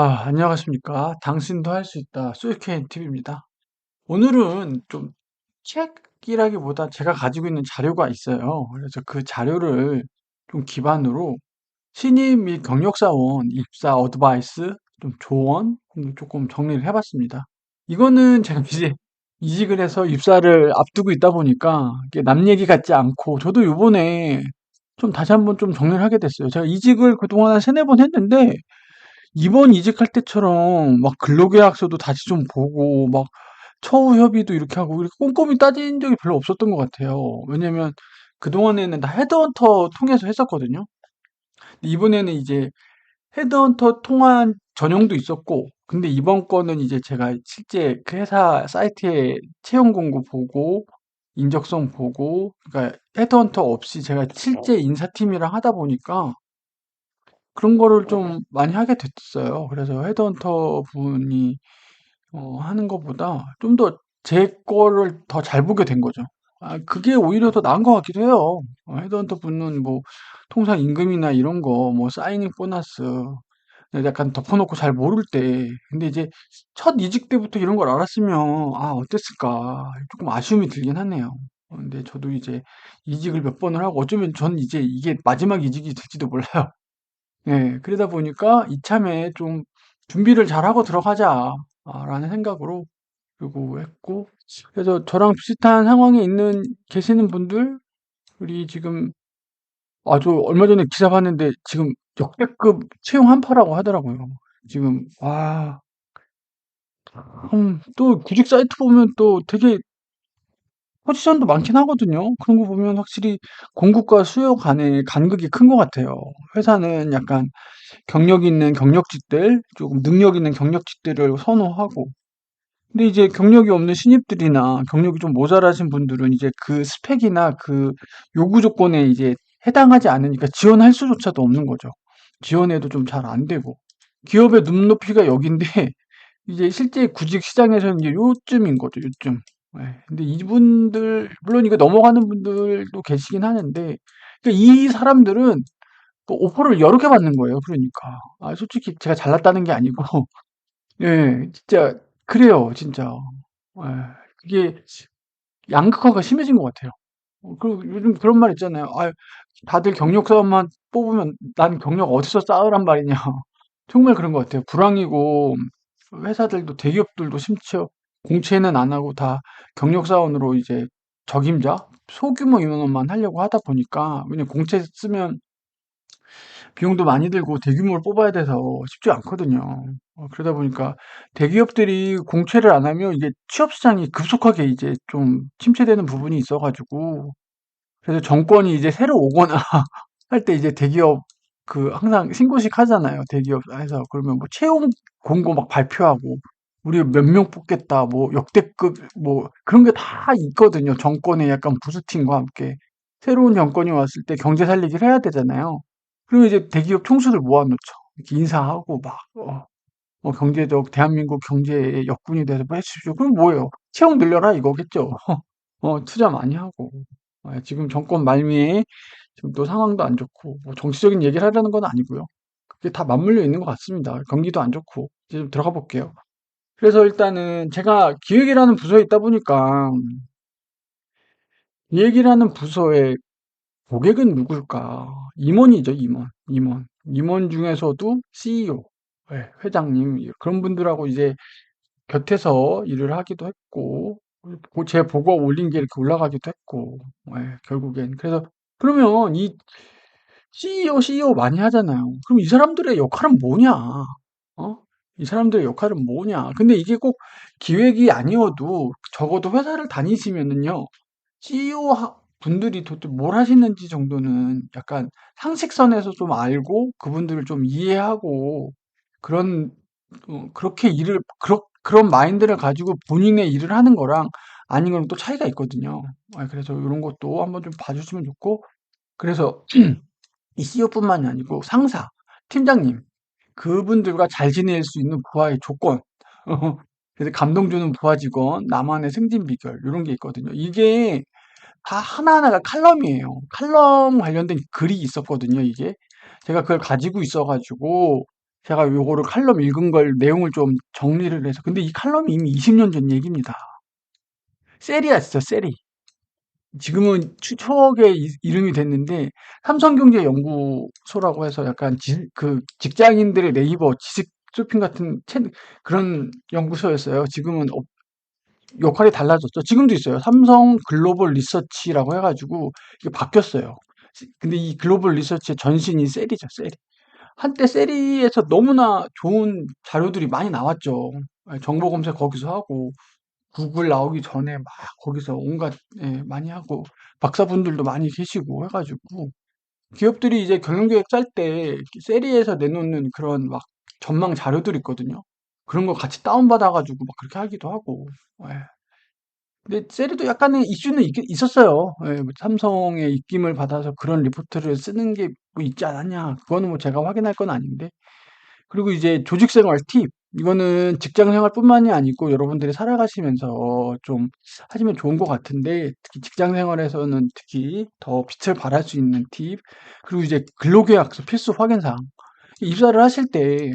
안녕하십니까. 당신도 할 수 있다. 수익회인 팁입니다. 오늘은 좀 책이라기보다 제가 가지고 있는 자료가 있어요. 그래서 그 자료를 좀 기반으로 신입 및 경력사원 입사 어드바이스, 좀 조언 조금 정리를 해봤습니다. 이거는 제가 이제 이직을 해서 입사를 앞두고 있다 보니까 이게 남 얘기 같지 않고 저도 요번에 좀 다시 한번 좀 정리를 하게 됐어요. 제가 이직을 그동안 한 세네 번 했는데 이번 이직할 때처럼 막 근로계약서도 다시 좀 보고 막 처우 협의도 이렇게 하고 이렇게 꼼꼼히 따진 적이 별로 없었던 것 같아요. 왜냐면 그동안에는 다 헤드헌터 통해서 했었거든요. 근데 이번에는 이제 헤드헌터 통한 전형도 있었고, 근데 이번 거는 이제 제가 실제 그 회사 사이트에 채용 공고 보고, 인적성 보고, 그러니까 헤드헌터 없이 제가 실제 인사팀이랑 하다 보니까 그런 거를 좀 많이 하게 됐어요. 그래서 헤드헌터 분이 하는 것보다 좀 더 제 거를 더 잘 보게 된 거죠. 그게 오히려 더 나은 것 같기도 해요. 헤드헌터 분은 뭐 통상 임금이나 이런 거, 뭐 사이닝 보너스 약간 덮어놓고 잘 모를 때, 근데 이제 첫 이직 때부터 이런 걸 알았으면 어땠을까 조금 아쉬움이 들긴 하네요. 근데 저도 이제 이직을 몇 번을 하고 어쩌면 전 이제 이게 마지막 이직이 될지도 몰라요. 네, 그러다 보니까 이참에 좀 준비를 잘하고 들어가자, 라는 생각으로 그리고 했고, 그래서 저랑 비슷한 상황에 계시는 분들, 우리 지금, 저 얼마 전에 기사 봤는데 지금 역대급 채용 한파라고 하더라고요. 지금, 또 구직 사이트 보면 또 되게 포지션도 많긴 하거든요. 그런 거 보면 확실히 공급과 수요 간의 간극이 큰 것 같아요. 회사는 약간 경력 있는 경력직들, 조금 능력 있는 경력직들을 선호하고, 근데 이제 경력이 없는 신입들이나 경력이 좀 모자라신 분들은 이제 그 스펙이나 그 요구 조건에 이제 해당하지 않으니까 지원할 수조차도 없는 거죠. 지원해도 좀 잘 안 되고. 기업의 눈높이가 여긴데, 이제 실제 구직 시장에서는 이제 요쯤인 거죠, 요쯤. 근데 이분들, 물론 이거 넘어가는 분들도 계시긴 하는데, 그러니까 이 사람들은 그 오퍼를 여러 개 받는 거예요. 그러니까. 솔직히 제가 잘났다는 게 아니고, 예, 진짜, 그래요, 진짜. 예, 이게 양극화가 심해진 것 같아요. 그리고 요즘 그런 말 있잖아요. 다들 경력 사업만 뽑으면 난 경력 어디서 쌓으란 말이냐. 정말 그런 것 같아요. 불황이고, 회사들도 대기업들도 심지어 공채는 안 하고 다 경력 사원으로 이제 적임자, 소규모 인원만 하려고 하다 보니까, 왜냐면 공채 쓰면 비용도 많이 들고 대규모를 뽑아야 돼서 쉽지 않거든요. 그러다 보니까 대기업들이 공채를 안 하면 이게 취업 시장이 급속하게 이제 좀 침체되는 부분이 있어가지고 그래서 정권이 이제 새로 오거나 할 때 이제 대기업 그 항상 신고식 하잖아요. 대기업에서 그러면 뭐 채용 공고 막 발표하고 우리 몇 명 뽑겠다 뭐 역대급 뭐 그런 게 다 있거든요. 정권의 약간 부스팅과 함께 새로운 정권이 왔을 때 경제 살리기를 해야 되잖아요. 그리고 이제 대기업 총수들 모아놓죠. 이렇게 인사하고 막 경제적 대한민국 경제의 역군이 돼서 뭐 해주십시오. 그럼 뭐예요? 채용 늘려라 이거겠죠. 투자 많이 하고. 지금 정권 말미에 지금 또 상황도 안 좋고, 뭐 정치적인 얘기를 하려는 건 아니고요. 그게 다 맞물려 있는 것 같습니다. 경기도 안 좋고. 이제 좀 들어가 볼게요. 그래서 일단은 제가 기획이라는 부서에 있다 보니까, 기획이라는 부서의 고객은 누굴까? 임원이죠, 임원. 임원. 임원 중에서도 CEO, 회장님, 그런 분들하고 이제 곁에서 일을 하기도 했고, 제 보고 올린 게 이렇게 올라가기도 했고, 결국엔. 그래서, 그러면 이 CEO 많이 하잖아요. 그럼 이 사람들의 역할은 뭐냐? 이 사람들의 역할은 뭐냐? 근데 이게 꼭 기획이 아니어도 적어도 회사를 다니시면은요, CEO 분들이 도대체 뭘 하시는지 정도는 약간 상식선에서 좀 알고 그분들을 좀 이해하고 그런 그렇게 그런 마인드를 가지고 본인의 일을 하는 거랑 아닌 거랑 또 차이가 있거든요. 그래서 이런 것도 한번 좀 봐주시면 좋고 그래서 이 CEO뿐만이 아니고 상사, 팀장님 그분들과 잘 지낼 수 있는 부하의 조건 그래서 감동 주는 부하 직원, 나만의 승진 비결 이런 게 있거든요. 이게 다 하나하나가 칼럼이에요. 칼럼 관련된 글이 있었거든요, 이게. 제가 그걸 가지고 있어가지고 제가 요거를 칼럼 읽은 걸 내용을 좀 정리를 해서 근데 이 칼럼이 이미 20년 전 얘기입니다. 셀이야 진짜 셀이. 지금은 추억의 이름이 됐는데 삼성경제연구소라고 해서 약간 그 직장인들의 네이버 지식 쇼핑 같은 그런 연구소였어요. 지금은 역할이 달라졌죠. 지금도 있어요. 삼성 글로벌 리서치라고 해가지고 이게 바뀌었어요. 근데 이 글로벌 리서치의 전신이 셀이죠, 셀이. 한때 셀이에서 너무나 좋은 자료들이 많이 나왔죠. 정보 검색 거기서 하고 구글 나오기 전에 막 거기서 온갖 많이 하고 박사분들도 많이 계시고 해가지고 기업들이 이제 경영계획 짤 때 셀이에서 내놓는 그런 막 전망 자료들 있거든요. 그런 거 같이 다운받아가지고 막 그렇게 하기도 하고. 예. 근데 셀이도 약간의 이슈는 있었어요. 예, 뭐 삼성의 입김을 받아서 그런 리포트를 쓰는 게 뭐 있지 않았냐. 그거는 뭐 제가 확인할 건 아닌데. 그리고 이제 조직생활 팁. 이거는 직장생활뿐만이 아니고 여러분들이 살아가시면서 좀 하시면 좋은 것 같은데 특히 직장생활에서는 특히 더 빛을 발할 수 있는 팁. 그리고 이제 근로계약서 필수 확인사항. 입사를 하실 때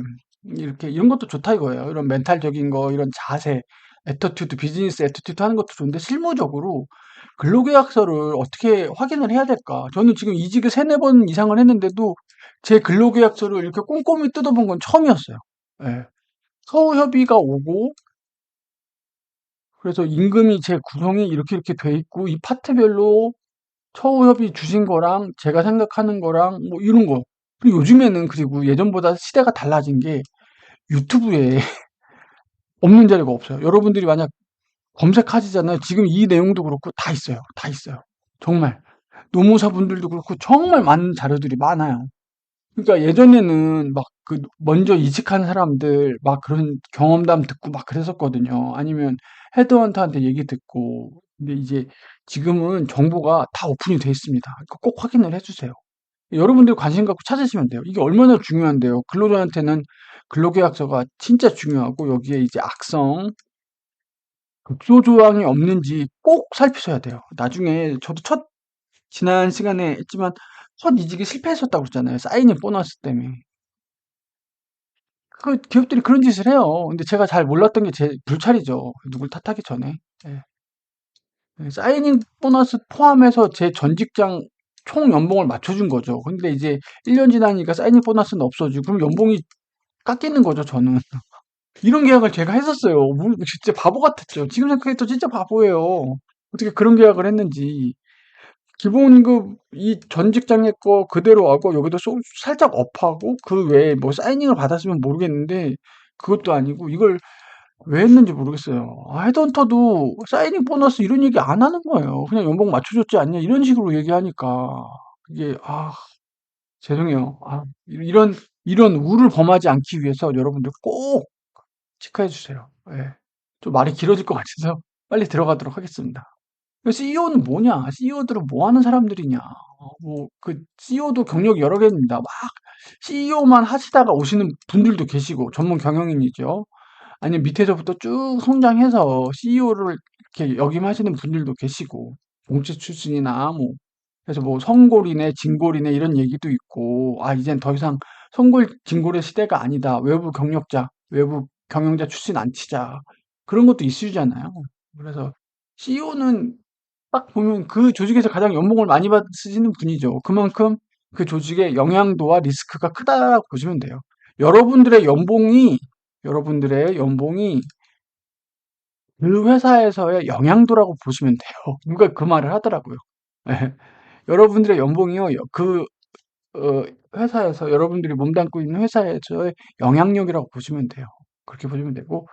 이렇게 이런 것도 좋다 이거예요. 이런 멘탈적인 거, 이런 자세, 애터튜드, 비즈니스 애터튜드 하는 것도 좋은데 실무적으로 근로계약서를 어떻게 확인을 해야 될까? 저는 지금 이직을 세네 번 이상을 했는데도 제 근로계약서를 이렇게 꼼꼼히 뜯어본 건 처음이었어요. 예. 서우협의가 오고 그래서 임금이 제 구성이 이렇게 이렇게 돼 있고 이 파트별로 서우협의 주신 거랑 제가 생각하는 거랑 뭐 이런 거. 그리고 요즘에는 그리고 예전보다 시대가 달라진 게 유튜브에 없는 자료가 없어요. 여러분들이 만약 검색하시잖아요. 지금 이 내용도 그렇고 다 있어요. 다 있어요. 정말. 노무사분들도 그렇고 정말 많은 자료들이 많아요. 그러니까 예전에는 막 그 먼저 이직한 사람들 막 그런 경험담 듣고 막 그랬었거든요. 아니면 헤드헌터한테 얘기 듣고. 근데 이제 지금은 정보가 다 오픈이 돼 있습니다. 그러니까 꼭 확인을 해주세요. 여러분들 관심 갖고 찾으시면 돼요. 이게 얼마나 중요한데요. 근로자한테는 근로계약서가 진짜 중요하고 여기에 이제 악성, 극소조항이 없는지 꼭 살피셔야 돼요. 나중에 저도 지난 시간에 했지만 첫 이직이 실패했었다고 그랬잖아요. 사인인 보너스 때문에. 그 기업들이 그런 짓을 해요. 근데 제가 잘 몰랐던 게 제 불찰이죠. 누굴 탓하기 전에. 예. 사인인 보너스 포함해서 제 전 직장 총 연봉을 맞춰준 거죠. 근데 이제 1년 지나니까 사인인 보너스는 없어지고 그럼 연봉이 깎이는 거죠, 저는. 이런 계약을 제가 했었어요. 진짜 바보 같았죠. 지금 생각해도 진짜 바보예요. 어떻게 그런 계약을 했는지. 기본급 이 전 직장의 거 그대로 하고 여기도 살짝 업하고 그 외에 뭐 사이닝을 받았으면 모르겠는데 그것도 아니고 이걸 왜 했는지 모르겠어요. 헤드헌터도 사이닝 보너스 이런 얘기 안 하는 거예요. 그냥 연봉 맞춰줬지 않냐 이런 식으로 얘기하니까 이게 죄송해요. 이런 우를 범하지 않기 위해서 여러분들 꼭 체크해 주세요. 예. 좀 말이 길어질 것 같아서 빨리 들어가도록 하겠습니다. CEO는 뭐냐? CEO들은 뭐 하는 사람들이냐? 뭐, CEO도 경력이 여러 개입니다. 막, CEO만 하시다가 오시는 분들도 계시고, 전문 경영인이죠. 아니면 밑에서부터 쭉 성장해서 CEO를 이렇게 역임하시는 분들도 계시고, 공채 출신이나 뭐, 그래서 뭐, 성골이네, 진골이네, 이런 얘기도 있고, 이젠 더 이상 성골, 진골의 시대가 아니다. 외부 경력자, 외부 경영자 출신 안 치자. 그런 것도 이슈잖아요. 그래서 CEO는 딱 보면 그 조직에서 가장 연봉을 많이 받으시는 분이죠. 그만큼 그 조직의 영향도와 리스크가 크다고 보시면 돼요. 여러분들의 연봉이, 여러분들의 연봉이 그 회사에서의 영향도라고 보시면 돼요. 누가 그 말을 하더라고요. 예. 여러분들의 연봉이요, 어, 회사에서, 여러분들이 몸담고 있는 회사에서의 영향력이라고 보시면 돼요. 그렇게 보시면 되고,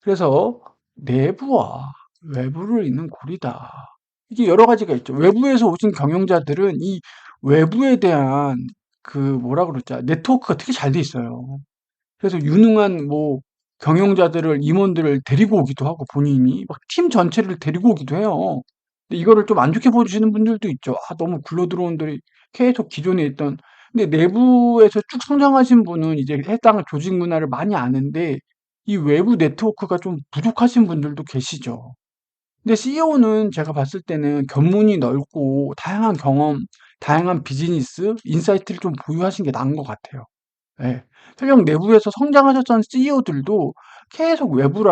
그래서 내부와 외부를 잇는 고리다. 이게 여러 가지가 있죠. 외부에서 오신 경영자들은 이 외부에 대한 뭐라 그러죠? 네트워크가 되게 잘 돼 있어요. 그래서 유능한 뭐 경영자들을, 임원들을 데리고 오기도 하고 본인이 막 팀 전체를 데리고 오기도 해요. 근데 이거를 좀 안 좋게 보시는 분들도 있죠. 너무 굴러 들어온들이 계속 기존에 있던. 근데 내부에서 쭉 성장하신 분은 이제 해당 조직 문화를 많이 아는데 이 외부 네트워크가 좀 부족하신 분들도 계시죠. 근데 CEO는 제가 봤을 때는 견문이 넓고 다양한 경험, 다양한 비즈니스, 인사이트를 좀 보유하신 게 나은 것 같아요. 예. 설령 내부에서 성장하셨던 CEO들도 계속 외부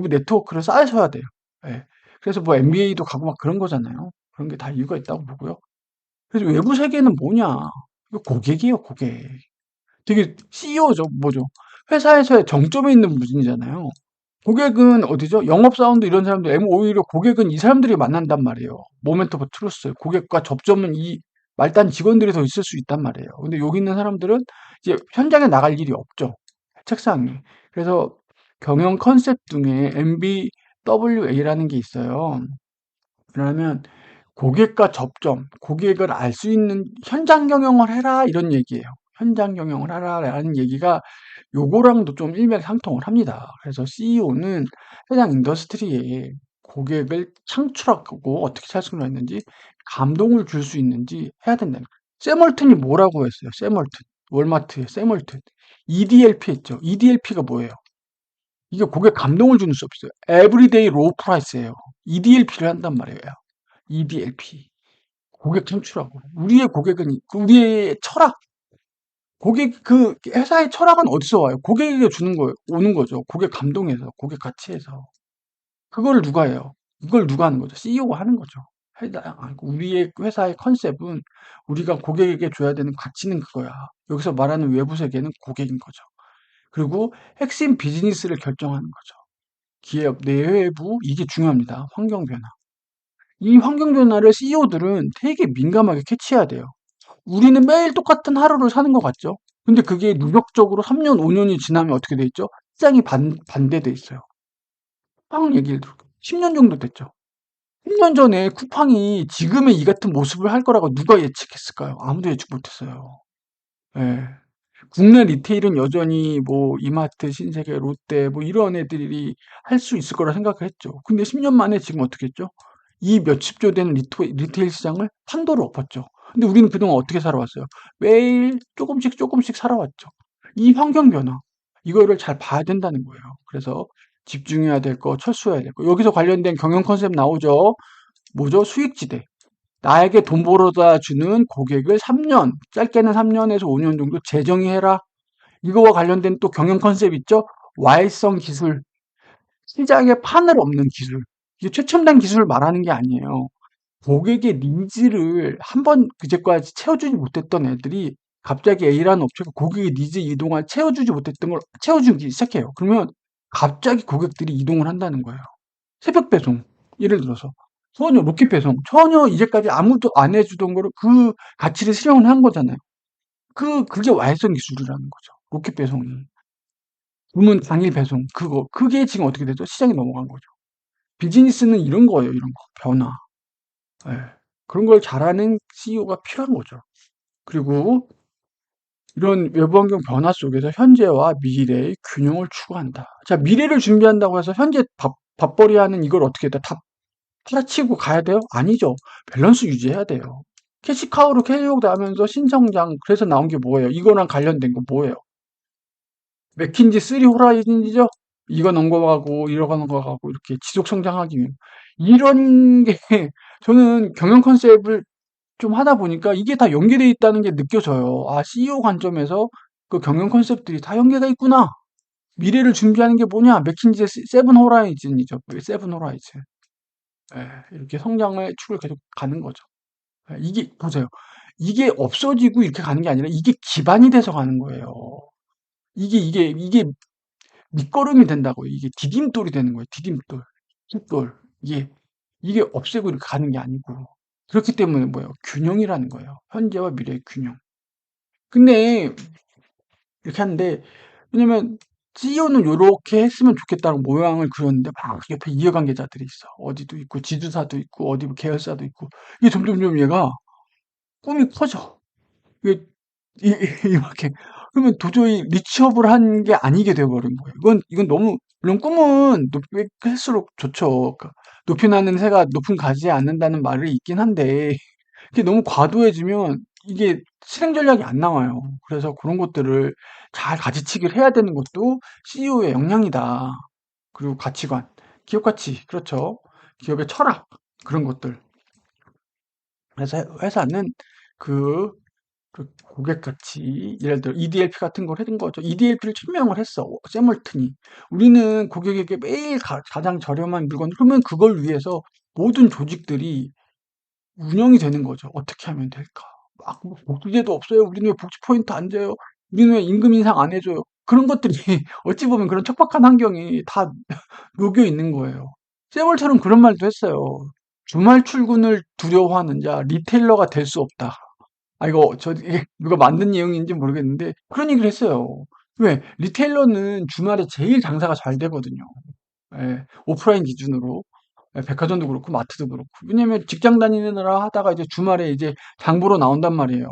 네트워크를 쌓으셔야 돼요. 예. 그래서 뭐 MBA도 가고 막 그런 거잖아요. 그런 게 다 이유가 있다고 보고요. 그래서 외부 세계는 뭐냐? 이거 고객이에요, 고객. 되게 CEO죠, 뭐죠? 회사에서의 정점에 있는 분이잖아요. 고객은 어디죠? 영업사원도 이런 사람들, 오히려 고객은 이 사람들이 만난단 말이에요. 모멘트 오브 트루스. 고객과 접점은 이 말단 직원들이 더 있을 수 있단 말이에요. 근데 여기 있는 사람들은 이제 현장에 나갈 일이 없죠. 책상에. 그래서 경영 컨셉 중에 MBWA라는 게 있어요. 그러면 고객과 접점, 고객을 알 수 있는 현장 경영을 해라 이런 얘기예요. 현장 경영을 하라라는 얘기가 요거랑도 좀 일맥상통을 합니다. 그래서 CEO는 해당 인더스트리에 고객을 창출하고 어떻게 창출을 했는지 감동을 줄 수 있는지 해야 된다는 거예요. 세멀튼이 뭐라고 했어요? 세멀튼. 월마트의 세멀튼. EDLP 했죠. EDLP가 뭐예요? 이게 고객 감동을 주는 서비스예요. 에브리데이 로우 프라이스예요. EDLP를 한단 말이에요. EDLP. 고객 창출하고. 우리의 고객은 우리의 철학, 고객 그 회사의 철학은 어디서 와요? 고객에게 주는 거예요. 오는 거죠. 고객 감동에서, 고객 가치에서. 그거를 누가 해요? 이걸 누가 하는 거죠? CEO가 하는 거죠. 우리의 회사의 컨셉은 우리가 고객에게 줘야 되는 가치는 그거야. 여기서 말하는 외부 세계는 고객인 거죠. 그리고 핵심 비즈니스를 결정하는 거죠. 기업 내외부 이게 중요합니다. 환경 변화. 이 환경 변화를 CEO들은 되게 민감하게 캐치해야 돼요. 우리는 매일 똑같은 하루를 사는 것 같죠? 근데 그게 누적적으로 3년, 5년이 지나면 어떻게 돼 있죠? 시장이 반대돼 있어요. 쿠팡 얘기를 들어. 10년 정도 됐죠. 10년 전에 쿠팡이 지금의 이 같은 모습을 할 거라고 누가 예측했을까요? 아무도 예측 못했어요. 예. 국내 리테일은 여전히 뭐 이마트, 신세계, 롯데 뭐 이런 애들이 할 수 있을 거라 생각을 했죠. 근데 10년 만에 지금 어떻게 했죠? 이 몇십 조 되는 리테일 시장을 판도를 엎었죠. 근데 우리는 그동안 어떻게 살아왔어요? 매일 조금씩 조금씩 살아왔죠. 이 환경 변화, 이거를 잘 봐야 된다는 거예요. 그래서 집중해야 될 거, 철수해야 될 거. 여기서 관련된 경영 컨셉 나오죠. 뭐죠? 수익지대. 나에게 돈 벌어다 주는 고객을 3년, 짧게는 3년에서 5년 정도 재정의 해라. 이거와 관련된 또 경영 컨셉 있죠? 와일성 기술, 시장에 판을 없는 기술. 이게 최첨단 기술을 말하는 게 아니에요. 고객의 니즈를 한 번 그제까지 채워주지 못했던 애들이 갑자기 A라는 업체가 고객의 니즈 이동을 채워주지 못했던 걸 채워주기 시작해요. 그러면 갑자기 고객들이 이동을 한다는 거예요. 새벽 배송, 예를 들어서 전혀 로켓 배송, 전혀 이제까지 아무도 안 해주던 거를 그 가치를 실현을 한 거잖아요. 그게 와일성 기술이라는 거죠. 로켓 배송이. 주문 당일 배송, 그게 지금 어떻게 되죠? 시장에 넘어간 거죠. 비즈니스는 이런 거예요, 이런 거. 변화. 예. 그런 걸 잘하는 CEO가 필요한 거죠. 그리고 이런 외부 환경 변화 속에서 현재와 미래의 균형을 추구한다. 자, 미래를 준비한다고 해서 현재 밥벌이하는 이걸 어떻게 해야 돼? 다 팔아치고 가야 돼요? 아니죠. 밸런스 유지해야 돼요. 캐시카우로 캐리어도 하면서 신성장, 그래서 나온 게 뭐예요? 이거랑 관련된 거 뭐예요? 맥킨지 3 호라이즌이죠? 이거 넘어가고, 이러고 넘어가고, 이렇게 지속 성장하기 위해. 이런 게, 저는 경영 컨셉을 좀 하다 보니까 이게 다 연계되어 있다는 게 느껴져요. 아, CEO 관점에서 그 경영 컨셉들이 다 연계가 있구나. 미래를 준비하는 게 뭐냐? 맥킨지의 세븐 호라이즌이죠. 세븐 호라이즌. 예, 이렇게 성장의 축을 계속 가는 거죠. 예, 이게, 보세요. 이게 없어지고 이렇게 가는 게 아니라 이게 기반이 돼서 가는 거예요. 이게 밑거름이 된다고요. 이게 디딤돌이 되는 거예요. 디딤돌. 깃돌. 이게 없애고 이렇게 가는 게 아니고. 그렇기 때문에 뭐예요? 균형이라는 거예요. 현재와 미래의 균형. 근데 이렇게 하는데 왜냐면 CEO는 요렇게 했으면 좋겠다는 모양을 그렸는데 막 옆에 이해관계자들이 있어. 어디도 있고 지주사도 있고 어디 뭐 계열사도 있고 이게 점점점 얘가 꿈이 커져. 이게 이렇게 그러면 도저히 리치업을 한 게 아니게 되어버린 거예요. 이건 너무 물론 꿈은 높이 할수록 좋죠. 그러니까 높이 나는 새가 높은 가지에 앉는다는 말이 있긴 한데 이게 너무 과도해지면 이게 실행 전략이 안 나와요. 그래서 그런 것들을 잘 가지치기를 해야 되는 것도 CEO의 역량이다. 그리고 가치관, 기업 가치, 그렇죠. 기업의 철학, 그런 것들. 그래서 회사는 그 그 고객 가치, 예를 들어 EDLP 같은 걸 해준 거죠. EDLP를 천명을 했어. 세멀튼이. 우리는 고객에게 매일 가장 저렴한 물건, 그러면 그걸 위해서 모든 조직들이 운영이 되는 거죠. 어떻게 하면 될까? 막, 뭐 복지제도 없어요. 우리는 왜 복지 포인트 안 줘요? 우리는 왜 임금 인상 안 해줘요? 그런 것들이 어찌 보면 그런 척박한 환경이 다 녹여 있는 거예요. 세월처럼 그런 말도 했어요. 주말 출근을 두려워하는 자, 리테일러가 될 수 없다. 아, 이거, 이게 누가 만든 내용인지 모르겠는데, 그런 얘기를 했어요. 왜? 리테일러는 주말에 제일 장사가 잘 되거든요. 예, 오프라인 기준으로. 예, 백화점도 그렇고, 마트도 그렇고. 왜냐면 직장 다니느라 하다가 이제 주말에 이제 장 보러 나온단 말이에요.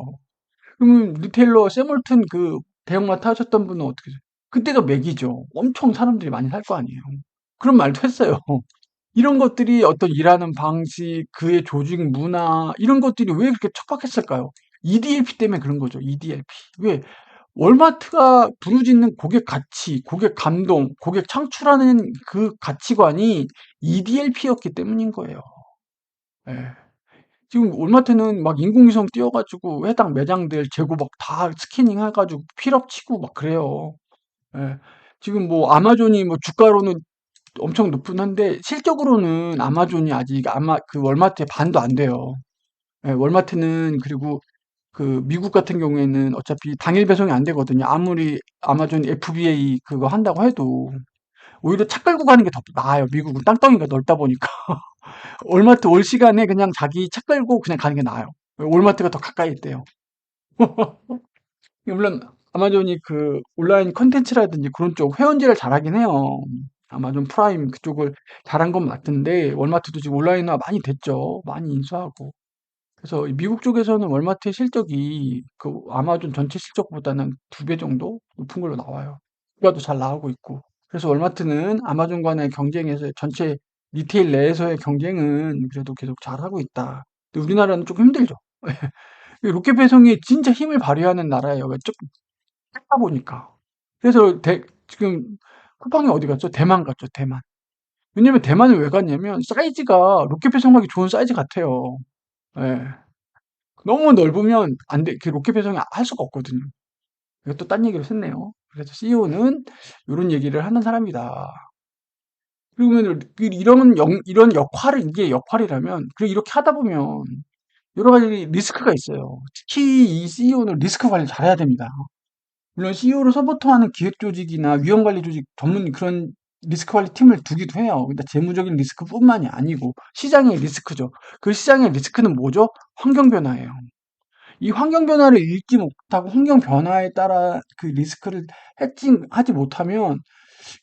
그러면 리테일러, 세몰튼 그 대형마트 하셨던 분은 어떻게, 그때가 맥이죠. 엄청 사람들이 많이 살 거 아니에요. 그런 말도 했어요. 이런 것들이 어떤 일하는 방식, 그의 조직 문화, 이런 것들이 왜 그렇게 척박했을까요? EDLP 때문에 그런 거죠. EDLP. 왜? 월마트가 부르짖는 고객 가치, 고객 감동, 고객 창출하는 그 가치관이 EDLP였기 때문인 거예요. 예. 지금 월마트는 막 인공위성 띄워가지고 해당 매장들 재고 막 다 스캐닝 해가지고 필업 치고 막 그래요. 예. 지금 뭐 아마존이 뭐 주가로는 엄청 높긴 한데 실적으로는 아마존이 아직 아마 그 월마트의 반도 안 돼요. 예, 월마트는 그리고 그 미국 같은 경우에는 어차피 당일 배송이 안 되거든요. 아무리 아마존 FBA 그거 한다고 해도 오히려 차 끌고 가는 게 더 나아요. 미국은 땅덩이가 넓다 보니까 월마트 올 시간에 그냥 자기 차 끌고 그냥 가는 게 나아요. 월마트가 더 가까이 있대요. 물론 아마존이 그 온라인 컨텐츠라든지 그런 쪽 회원제를 잘하긴 해요. 아마존 프라임 그쪽을 잘한 건 맞던데 월마트도 지금 온라인화 많이 됐죠. 많이 인수하고. 그래서 미국 쪽에서는 월마트의 실적이 그 아마존 전체 실적보다는 2배 정도 높은 걸로 나와요. 주가도 잘 나오고 있고. 그래서 월마트는 아마존과의 경쟁에서 전체 리테일 내에서의 경쟁은 그래도 계속 잘하고 있다. 근데 우리나라는 조금 힘들죠. 로켓 배송이 진짜 힘을 발휘하는 나라예요. 왜 작다 보니까. 그래서 지금 쿠팡이 어디 갔죠? 대만 갔죠, 대만. 왜냐면 대만을 왜 갔냐면 사이즈가 로켓 배송하기 좋은 사이즈 같아요. 예. 너무 넓으면 안 돼. 그 로켓 배송이 할 수가 없거든요. 이것도 딴 얘기를 했네요. 그래서 CEO는 이런 얘기를 하는 사람이다. 그러면 이런 역할을, 이게 역할이라면, 그리고 이렇게 하다 보면 여러 가지 리스크가 있어요. 특히 이 CEO는 리스크 관리 잘해야 됩니다. 물론 CEO를 서포터하는 기획 조직이나 위험 관리 조직 전문 그런 리스크 관리 팀을 두기도 해요. 근데 재무적인 리스크뿐만이 아니고 시장의 리스크죠. 그 시장의 리스크는 뭐죠? 환경 변화예요. 이 환경 변화를 읽지 못하고 환경 변화에 따라 그 리스크를 해칭하지 못하면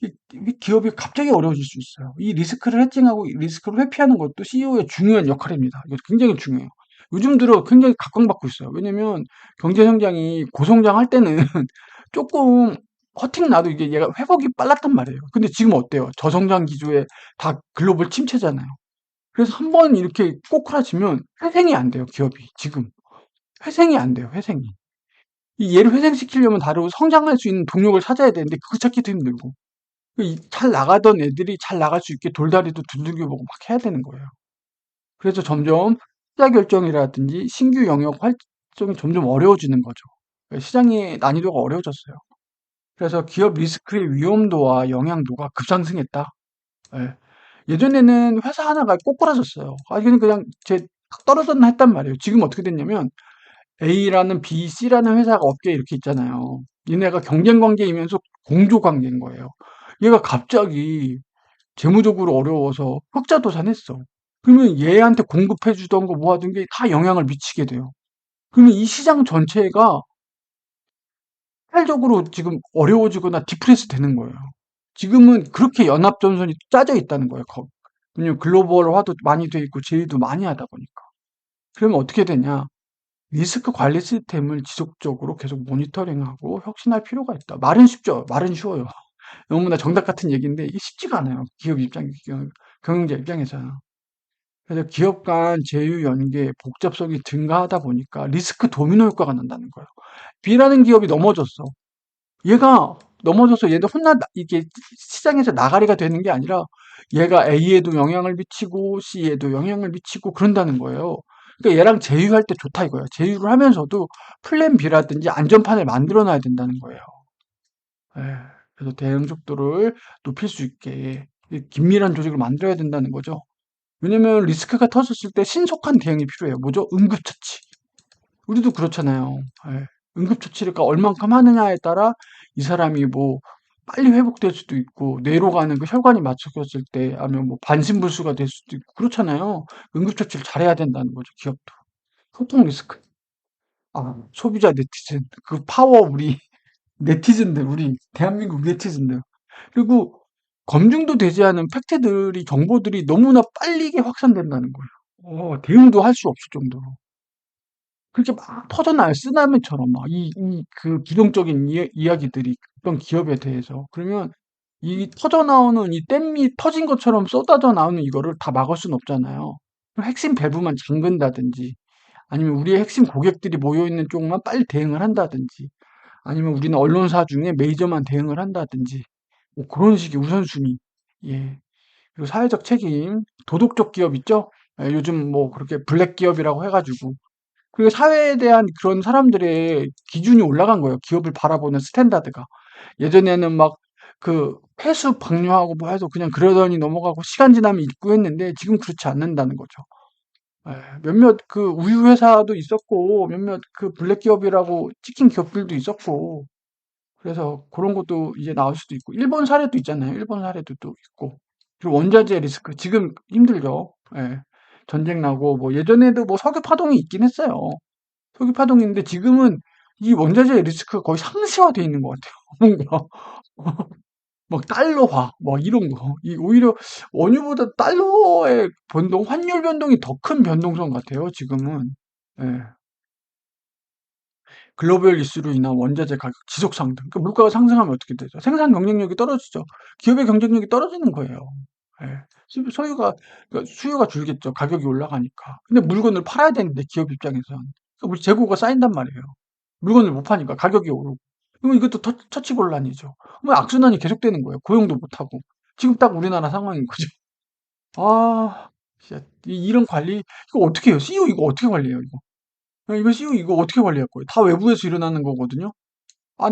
이 기업이 갑자기 어려워질 수 있어요. 이 리스크를 해칭하고 이 리스크를 회피하는 것도 CEO의 중요한 역할입니다. 이거 굉장히 중요해요. 요즘 들어 굉장히 각광받고 있어요. 왜냐면 경제 성장이 고성장할 때는 조금 허팅 나도 이게 얘가 회복이 빨랐단 말이에요. 근데 지금 어때요? 저성장 기조에 다 글로벌 침체잖아요. 그래서 한번 이렇게 꼬꾸라지면 회생이 안 돼요, 기업이 지금. 회생이 안 돼요, 회생이. 이 얘를 회생시키려면 다르고 성장할 수 있는 동력을 찾아야 되는데 그거 찾기도 힘들고. 잘 나가던 애들이 잘 나갈 수 있게 돌다리도 두들겨보고 막 해야 되는 거예요. 그래서 점점 투자 결정이라든지 신규 영역 활동이 점점 어려워지는 거죠. 시장의 난이도가 어려워졌어요. 그래서 기업 리스크의 위험도와 영향도가 급상승했다. 예. 예전에는 회사 하나가 꼬꾸라졌어요. 아, 이거는 그냥 탁 떨어졌나 했단 말이에요. 지금 어떻게 됐냐면 A라는 B, C라는 회사가 업계에 이렇게 있잖아요. 얘네가 경쟁 관계이면서 공조 관계인 거예요. 얘가 갑자기 재무적으로 어려워서 흑자도산했어. 그러면 얘한테 공급해 주던 거 모아둔 게 다 영향을 미치게 돼요. 그러면 이 시장 전체가 폭발적으로 지금 어려워지거나 디프레스 되는 거예요. 지금은 그렇게 연합전선이 짜져 있다는 거예요. 왜냐면 글로벌화도 많이 돼 있고 제휴도 많이 하다 보니까. 그러면 어떻게 되냐? 리스크 관리 시스템을 지속적으로 계속 모니터링하고 혁신할 필요가 있다. 말은 쉽죠. 말은 쉬워요. 너무나 정답 같은 얘기인데 이게 쉽지가 않아요. 기업 입장, 경영자 입장에서는. 그래서 기업 간 제휴 연계 복잡성이 증가하다 보니까 리스크 도미노 효과가 난다는 거예요. B라는 기업이 넘어졌어. 얘가 넘어져서 얘도 이게 시장에서 나가리가 되는 게 아니라 얘가 A에도 영향을 미치고 C에도 영향을 미치고 그런다는 거예요. 그러니까 얘랑 제휴할 때 좋다 이거예요. 제휴를 하면서도 플랜 B라든지 안전판을 만들어 놔야 된다는 거예요. 예. 그래서 대응 속도를 높일 수 있게 이 긴밀한 조직을 만들어야 된다는 거죠. 왜냐면 리스크가 터졌을 때 신속한 대응이 필요해요. 뭐죠? 응급처치. 우리도 그렇잖아요. 예. 응급처치를 얼만큼 하느냐에 따라 이 사람이 뭐 빨리 회복될 수도 있고 뇌로 가는 그 혈관이 맞춰졌을 때 아니면 뭐 반신불수가 될 수도 있고 그렇잖아요. 응급처치를 잘해야 된다는 거죠, 기업도. 소통 리스크. 소비자 네티즌. 그 파워 우리 네티즌들, 우리 대한민국 네티즌들. 그리고 검증도 되지 않은 팩트들이 정보들이 너무나 빨리게 확산된다는 거예요. 대응도 할 수 없을 정도로. 그렇게 막 터져나와요. 쓰나미처럼 막 그 부정적인 이야기들이 어떤 기업에 대해서. 그러면 이 터져나오는 이 댐이 터진 것처럼 쏟아져 나오는 이거를 다 막을 수는 없잖아요. 그럼 핵심 밸브만 잠근다든지 아니면 우리의 핵심 고객들이 모여 있는 쪽만 빨리 대응을 한다든지 아니면 우리는 언론사 중에 메이저만 대응을 한다든지 뭐 그런 식의 우선순위. 예. 그리고 사회적 책임, 도덕적 기업 있죠? 예, 요즘 뭐 그렇게 블랙 기업이라고 해가지고 그리고 사회에 대한 그런 사람들의 기준이 올라간 거예요. 기업을 바라보는 스탠다드가. 예전에는 막 그 폐수 방류하고 뭐 해서 그냥 그러더니 넘어가고 시간 지나면 잊고 했는데 지금 그렇지 않는다는 거죠. 예, 몇몇 그 우유 회사도 있었고 몇몇 그 블랙 기업이라고 찍힌 기업들도 있었고 그래서 그런 것도 이제 나올 수도 있고 일본 사례도 있잖아요. 일본 사례도 또 있고 그리고 원자재 리스크 지금 힘들죠. 예. 전쟁 나고 뭐 예전에도 뭐 석유 파동이 있긴 했어요. 석유 파동인데 지금은 이 원자재 리스크가 거의 상시화돼 있는 것 같아요. 뭔가 막 달러화 막 이런 거. 이 오히려 원유보다 달러의 변동, 환율 변동이 더 큰 변동성 같아요. 지금은. 예. 글로벌 이슈로 인한 원자재 가격 지속 상승. 그러니까 물가가 상승하면 어떻게 되죠? 생산 경쟁력이 떨어지죠. 기업의 경쟁력이 떨어지는 거예요. 예. 그러니까 수요가 줄겠죠. 가격이 올라가니까. 근데 물건을 팔아야 되는데 기업 입장에선. 그러니까 우리 재고가 쌓인단 말이에요. 물건을 못 파니까 가격이 오르고. 그럼 이것도 처치곤란이죠. 그럼 악순환이 계속되는 거예요. 고용도 못 하고. 지금 딱 우리나라 상황인 거죠. 진짜 이런 관리 이거 어떻게 해요? CEO 이거 어떻게 관리해요, 이거? 이거 CEO 이거 어떻게 관리할 거예요? 다 외부에서 일어나는 거거든요.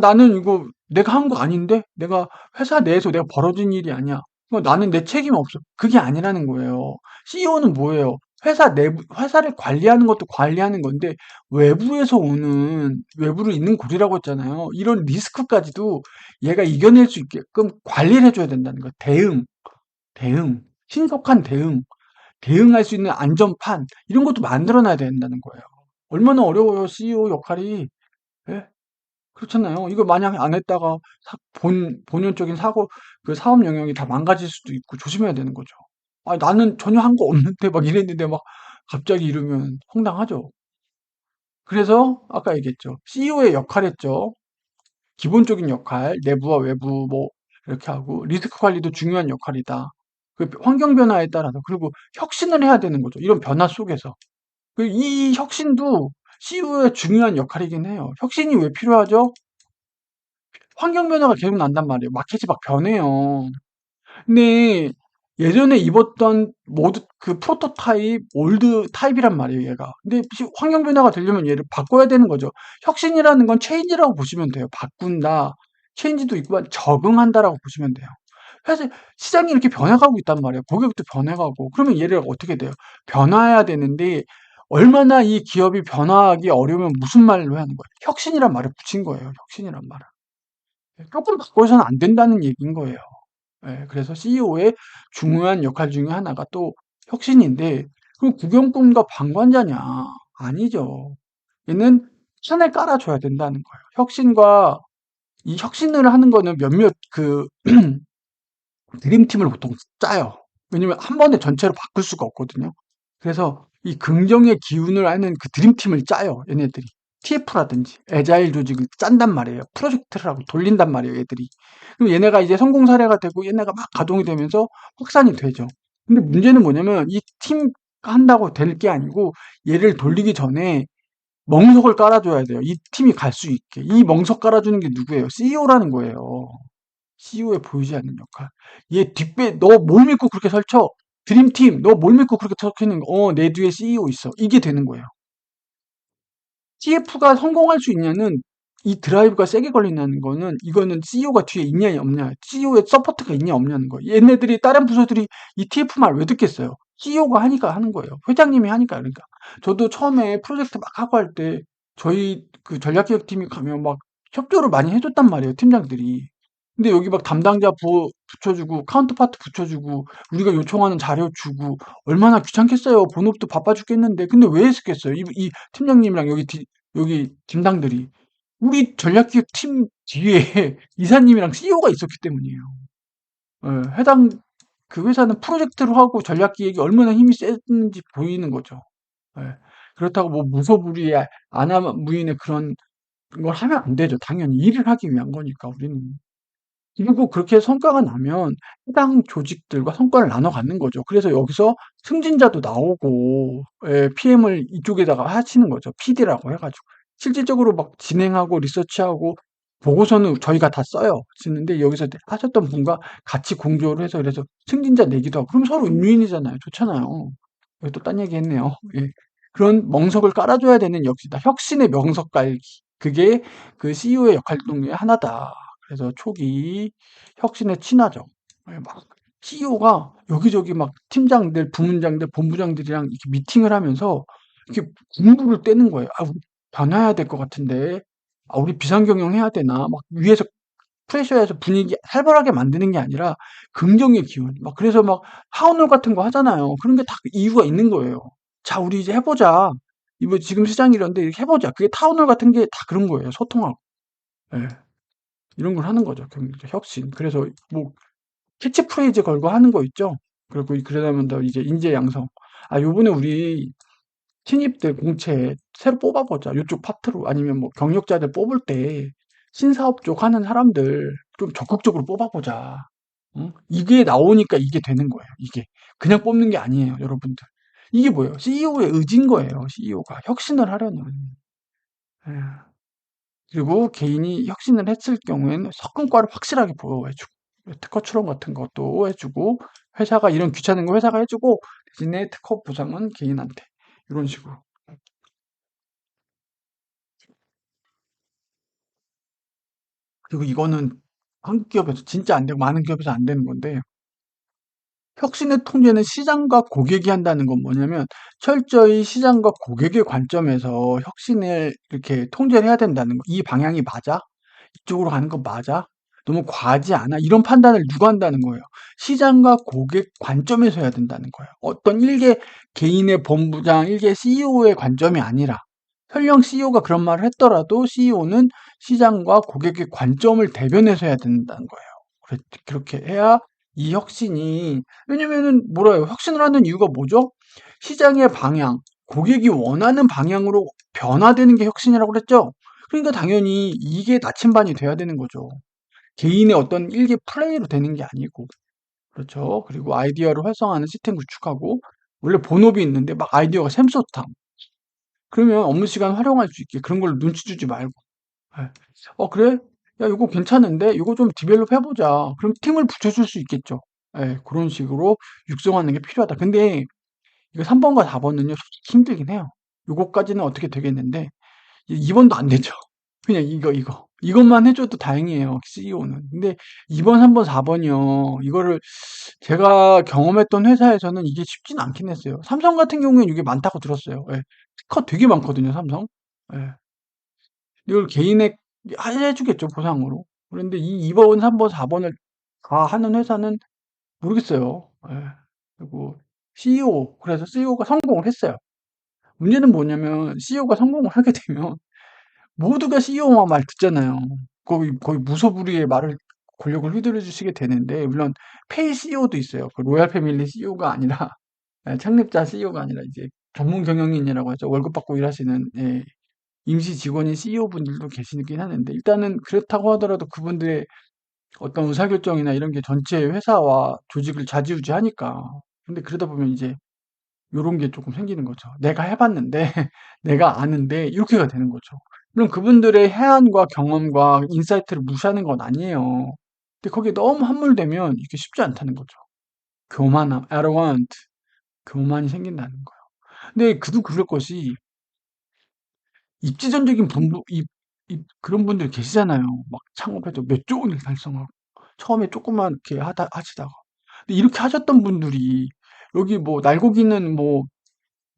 나는 이거 내가 한 거 아닌데? 내가 회사 내에서 내가 벌어진 일이 아니야. 나는 내 책임 없어. 그게 아니라는 거예요. CEO는 뭐예요? 회사 내부, 회사를 관리하는 것도 관리하는 건데, 외부로 있는 골이라고 했잖아요. 이런 리스크까지도 얘가 이겨낼 수 있게끔 관리를 해줘야 된다는 거예요. 대응. 신속한 대응. 대응할 수 있는 안전판. 이런 것도 만들어 놔야 된다는 거예요. 얼마나 어려워요, CEO 역할이. 예? 그렇잖아요. 이거 만약 안 했다가 본연적인 그 사업 영역이 다 망가질 수도 있고 조심해야 되는 거죠. 나는 전혀 한 거 없는데 막 이랬는데 막 갑자기 이러면 황당하죠. 그래서 아까 얘기했죠. CEO의 역할했죠. 기본적인 역할, 내부와 외부 뭐 이렇게 하고 리스크 관리도 중요한 역할이다. 그 환경 변화에 따라서 그리고 혁신을 해야 되는 거죠. 이런 변화 속에서. 이 혁신도 CEO의 중요한 역할이긴 해요. 혁신이 왜 필요하죠? 환경 변화가 계속 난단 말이에요. 마켓이 막 변해요. 근데 예전에 입었던 모두 그 프로토타입, 올드 타입이란 말이에요, 얘가. 근데 환경 변화가 되려면 얘를 바꿔야 되는 거죠. 혁신이라는 건 체인지라고 보시면 돼요. 바꾼다. 체인지도 있지만 적응한다라고 보시면 돼요. 사실 시장이 이렇게 변해가고 있단 말이에요. 고객도 변해가고. 그러면 얘를 어떻게 돼요? 변화해야 되는데 얼마나 이 기업이 변화하기 어려우면 무슨 말로 하는 거예요? 혁신이란 말을 붙인 거예요. 혁신이란 말을. 조금 바꿔서는 안 된다는 얘기인 거예요. 예, 그래서 CEO의 중요한 역할 중에 하나가 또 혁신인데, 그럼 구경꾼과 방관자냐? 아니죠. 얘는 판을 깔아줘야 된다는 거예요. 이 혁신을 하는 거는 몇몇 드림팀을 보통 짜요. 왜냐면 한 번에 전체로 바꿀 수가 없거든요. 그래서 이 긍정의 기운을 하는 그 드림팀을 짜요, 얘네들이. TF라든지 애자일 조직을 짠단 말이에요. 프로젝트를 하고 돌린단 말이에요, 얘들이. 그럼 얘네가 이제 성공 사례가 되고 얘네가 막 가동이 되면서 확산이 되죠. 근데 문제는 뭐냐면 이 팀 한다고 될 게 아니고 얘를 돌리기 전에 멍석을 깔아줘야 돼요. 이 팀이 갈 수 있게. 이 멍석 깔아주는 게 누구예요? CEO라는 거예요. CEO에 보이지 않는 역할. 얘 너 뭘 믿고 그렇게 설쳐? 드림팀, 너 뭘 믿고 그렇게 적혀 있는 거? 내 뒤에 CEO 있어. 이게 되는 거예요. TF가 성공할 수 있냐는 이 드라이브가 세게 걸린다는 거는 이거는 CEO가 뒤에 있냐 없냐, CEO의 서포트가 있냐 없냐는 거예요. 얘네들이 다른 부서들이 이 TF 말 왜 듣겠어요? CEO가 하니까 하는 거예요. 회장님이 하니까 그러니까. 저도 처음에 프로젝트 막 하고 할 때 저희 그 전략기획팀이 가면 막 협조를 많이 해줬단 말이에요, 팀장들이. 근데 여기 막 담당자 붙여주고 카운터파트 붙여주고 우리가 요청하는 자료 주고 얼마나 귀찮겠어요. 본업도 바빠 죽겠는데 근데 왜 했겠어요? 이 팀장님이랑 여기 팀장들이 우리 전략기획 팀 뒤에 이사님이랑 CEO가 있었기 때문이에요. 예, 해당 그 회사는 프로젝트로 하고 전략기획이 얼마나 힘이 세는지 보이는 거죠. 예. 그렇다고 뭐 무소불위의 아나무인의 그런 걸 하면 안 되죠. 당연히 일을 하기 위한 거니까 우리는. 그리고 그렇게 성과가 나면 해당 조직들과 성과를 나눠 갖는 거죠. 그래서 여기서 승진자도 나오고, 예, PM을 이쪽에다가 하시는 거죠. PD라고 해가지고. 실질적으로 막 진행하고 리서치하고 보고서는 저희가 다 써요. 쓰는데 여기서 하셨던 분과 같이 공조를 해서 그래서 승진자 내기도 하고. 그럼 서로 윈윈이잖아요. 좋잖아요. 여기 또 딴 얘기 했네요. 예. 그런 멍석을 깔아줘야 되는 역시다. 혁신의 명석 깔기. 그게 그 CEO의 역할 중에 하나다. 그래서 초기 혁신에 친하죠. 예, 막 CEO가 여기저기 막 팀장들, 부문장들, 본부장들이랑 이렇게 미팅을 하면서 이렇게 공부를 떼는 거예요. 아, 우리 변화해야 될 것 같은데, 아, 우리 비상경영 해야 되나? 막 위에서 프레셔에서 분위기 살벌하게 만드는 게 아니라 긍정의 기운. 막 그래서 막 하원홀 같은 거 하잖아요. 그런 게 다 이유가 있는 거예요. 자, 우리 이제 해보자. 이거 지금 시장이 이런데 이렇게 해보자. 그게 타운홀 같은 게 다 그런 거예요. 소통하고. 예. 이런 걸 하는 거죠. 혁신. 그래서 뭐 캐치프레이즈 걸고 하는 거 있죠. 그리고 그러다면 더 이제 인재 양성. 아, 요번에 우리 신입들 공채 새로 뽑아보자. 요쪽 파트로 아니면 뭐 경력자들 뽑을 때 신사업 쪽 하는 사람들 좀 적극적으로 뽑아보자. 응? 이게 나오니까 이게 되는 거예요. 이게 그냥 뽑는 게 아니에요, 여러분들. 이게 뭐예요? CEO의 의지인 거예요. CEO가 혁신을 하려는. 예. 그리고 개인이 혁신을 했을 경우에는 성과를 확실하게 보여주고 특허 출원 같은 것도 해주고 회사가 이런 귀찮은 거 회사가 해주고 대신에 특허 보상은 개인한테 이런 식으로. 그리고 이거는 한국 기업에서 진짜 안 되고 많은 기업에서 안 되는 건데 혁신의 통제는 시장과 고객이 한다는 건 뭐냐면 철저히 시장과 고객의 관점에서 혁신을 이렇게 통제를 해야 된다는 거. 이 방향이 맞아? 이쪽으로 가는 거 맞아? 너무 과하지 않아? 이런 판단을 누가 한다는 거예요? 시장과 고객 관점에서 해야 된다는 거예요. 어떤 일개 개인의 본부장, 일개 CEO의 관점이 아니라 설령 CEO가 그런 말을 했더라도 CEO는 시장과 고객의 관점을 대변해서 해야 된다는 거예요. 그렇게 해야 이 혁신이 왜냐면은 뭐라요? 혁신을 하는 이유가 뭐죠? 시장의 방향, 고객이 원하는 방향으로 변화되는 게 혁신이라고 그랬죠? 그러니까 당연히 이게 나침반이 돼야 되는 거죠. 개인의 어떤 일개 플레이로 되는 게 아니고. 그렇죠. 그리고 아이디어를 활성화하는 시스템 구축하고, 원래 본업이 있는데 막 아이디어가 샘솟다. 그러면 업무 시간 활용할 수 있게 그런 걸 눈치 주지 말고. 예. 그래? 야, 이거 괜찮은데? 이거 좀 디벨롭 해보자. 그럼 팀을 붙여줄 수 있겠죠. 예, 그런 식으로 육성하는 게 필요하다. 근데 이거 3번과 4번은요, 솔직히 힘들긴 해요. 요거까지는 어떻게 되겠는데, 2번도 안 되죠. 그냥 이거. 이것만 해줘도 다행이에요, CEO는. 근데 2번, 3번, 4번이요. 이거를 제가 경험했던 회사에서는 이게 쉽지는 않긴 했어요. 삼성 같은 경우에는 이게 많다고 들었어요. 예. 특허 되게 많거든요, 삼성. 예. 이걸 개인에 해주겠죠, 보상으로. 그런데 이 2번, 3번, 4번을 다 하는 회사는 모르겠어요. 예. 그리고 CEO, 그래서 CEO가 성공을 했어요. 문제는 뭐냐면 CEO가 성공을 하게 되면 모두가 CEO 말 듣잖아요. 거의 무소불위의 말을 권력을 휘두르 주시게 되는데 물론 페이 CEO도 있어요. 그 로얄 패밀리 CEO가 아니라 창립자 CEO가 아니라 이제 전문 경영인이라고 해서 월급 받고 일하시는 예, 임시 직원인 CEO 분들도 계시긴 하는데 일단은 그렇다고 하더라도 그분들의 어떤 의사결정이나 이런 게 전체 회사와 조직을 좌지우지하니까. 근데 그러다 보면 이제 요런 게 조금 생기는 거죠. 내가 해 봤는데 내가 아는데 이렇게가 되는 거죠. 물론 그분들의 해안과 경험과 인사이트를 무시하는 건 아니에요. 근데 거기에 너무 함몰되면 이게 쉽지 않다는 거죠. 교만함, arrogant, 교만이 생긴다는 거예요. 근데 그도 그럴 것이 입지전적인 그런 분들 계시잖아요. 막 창업해서 몇 조 원을 달성하고 처음에 조그맣게 하시다가 근데 이렇게 하셨던 분들이 여기 뭐 날고기는 뭐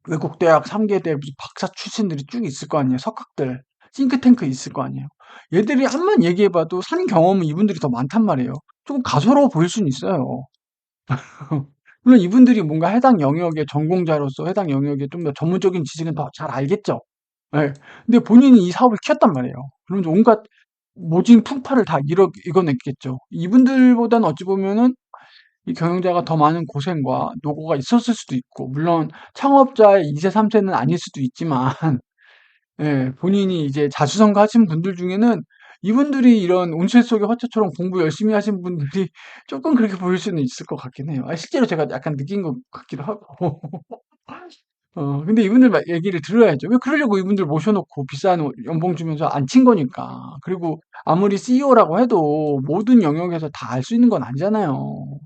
외국 대학 3개 대학 무슨 박사 출신들이 쭉 있을 거 아니에요. 석학들 싱크탱크 있을 거 아니에요. 얘들이 한번 얘기해봐도 산 경험은 이분들이 더 많단 말이에요. 조금 가소로워 보일 수는 있어요. 물론 이분들이 뭔가 해당 영역의 전공자로서 해당 영역의 좀 더 전문적인 지식은 더 잘 알겠죠. 예. 근데 본인이 이 사업을 키웠단 말이에요. 그러면서 온갖 모진 풍파를 다 이겨냈겠죠. 이분들보다는 어찌 보면은 이 경영자가 더 많은 고생과 노고가 있었을 수도 있고, 물론 창업자의 2세, 3세는 아닐 수도 있지만, 예, 본인이 이제 자수성가하신 분들 중에는 이분들이 이런 운세 속의 화초처럼 공부 열심히 하신 분들이 조금 그렇게 보일 수는 있을 것 같긴 해요. 실제로 제가 약간 느낀 것 같기도 하고. 근데 이분들 얘기를 들어야죠. 왜 그러려고 이분들 모셔놓고 비싼 연봉 주면서 안 친 거니까. 그리고 아무리 CEO라고 해도 모든 영역에서 다 알 수 있는 건 아니잖아요.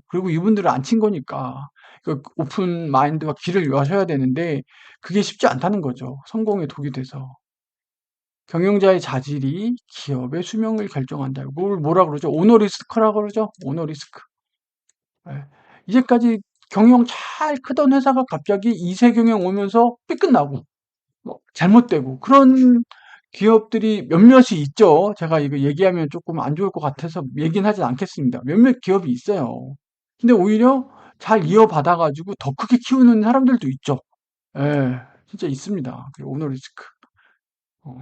그리고 이분들을 안 친 거니까. 그 오픈 마인드와 길을 여셔야 되는데 그게 쉽지 않다는 거죠. 성공의 독이 돼서. 경영자의 자질이 기업의 수명을 결정한다. 뭘 뭐라 그러죠? 오너리스크라고 그러죠? 오너리스크. 예. 이제까지 경영 잘 크던 회사가 갑자기 2세 경영 오면서 삐끗나고 뭐 잘못되고 그런 기업들이 몇몇이 있죠. 제가 이거 얘기하면 조금 안 좋을 것 같아서 얘기는 하진 않겠습니다. 몇몇 기업이 있어요. 근데 오히려 잘 이어받아 가지고 더 크게 키우는 사람들도 있죠. 예. 진짜 있습니다. 그 오너리스크. 어.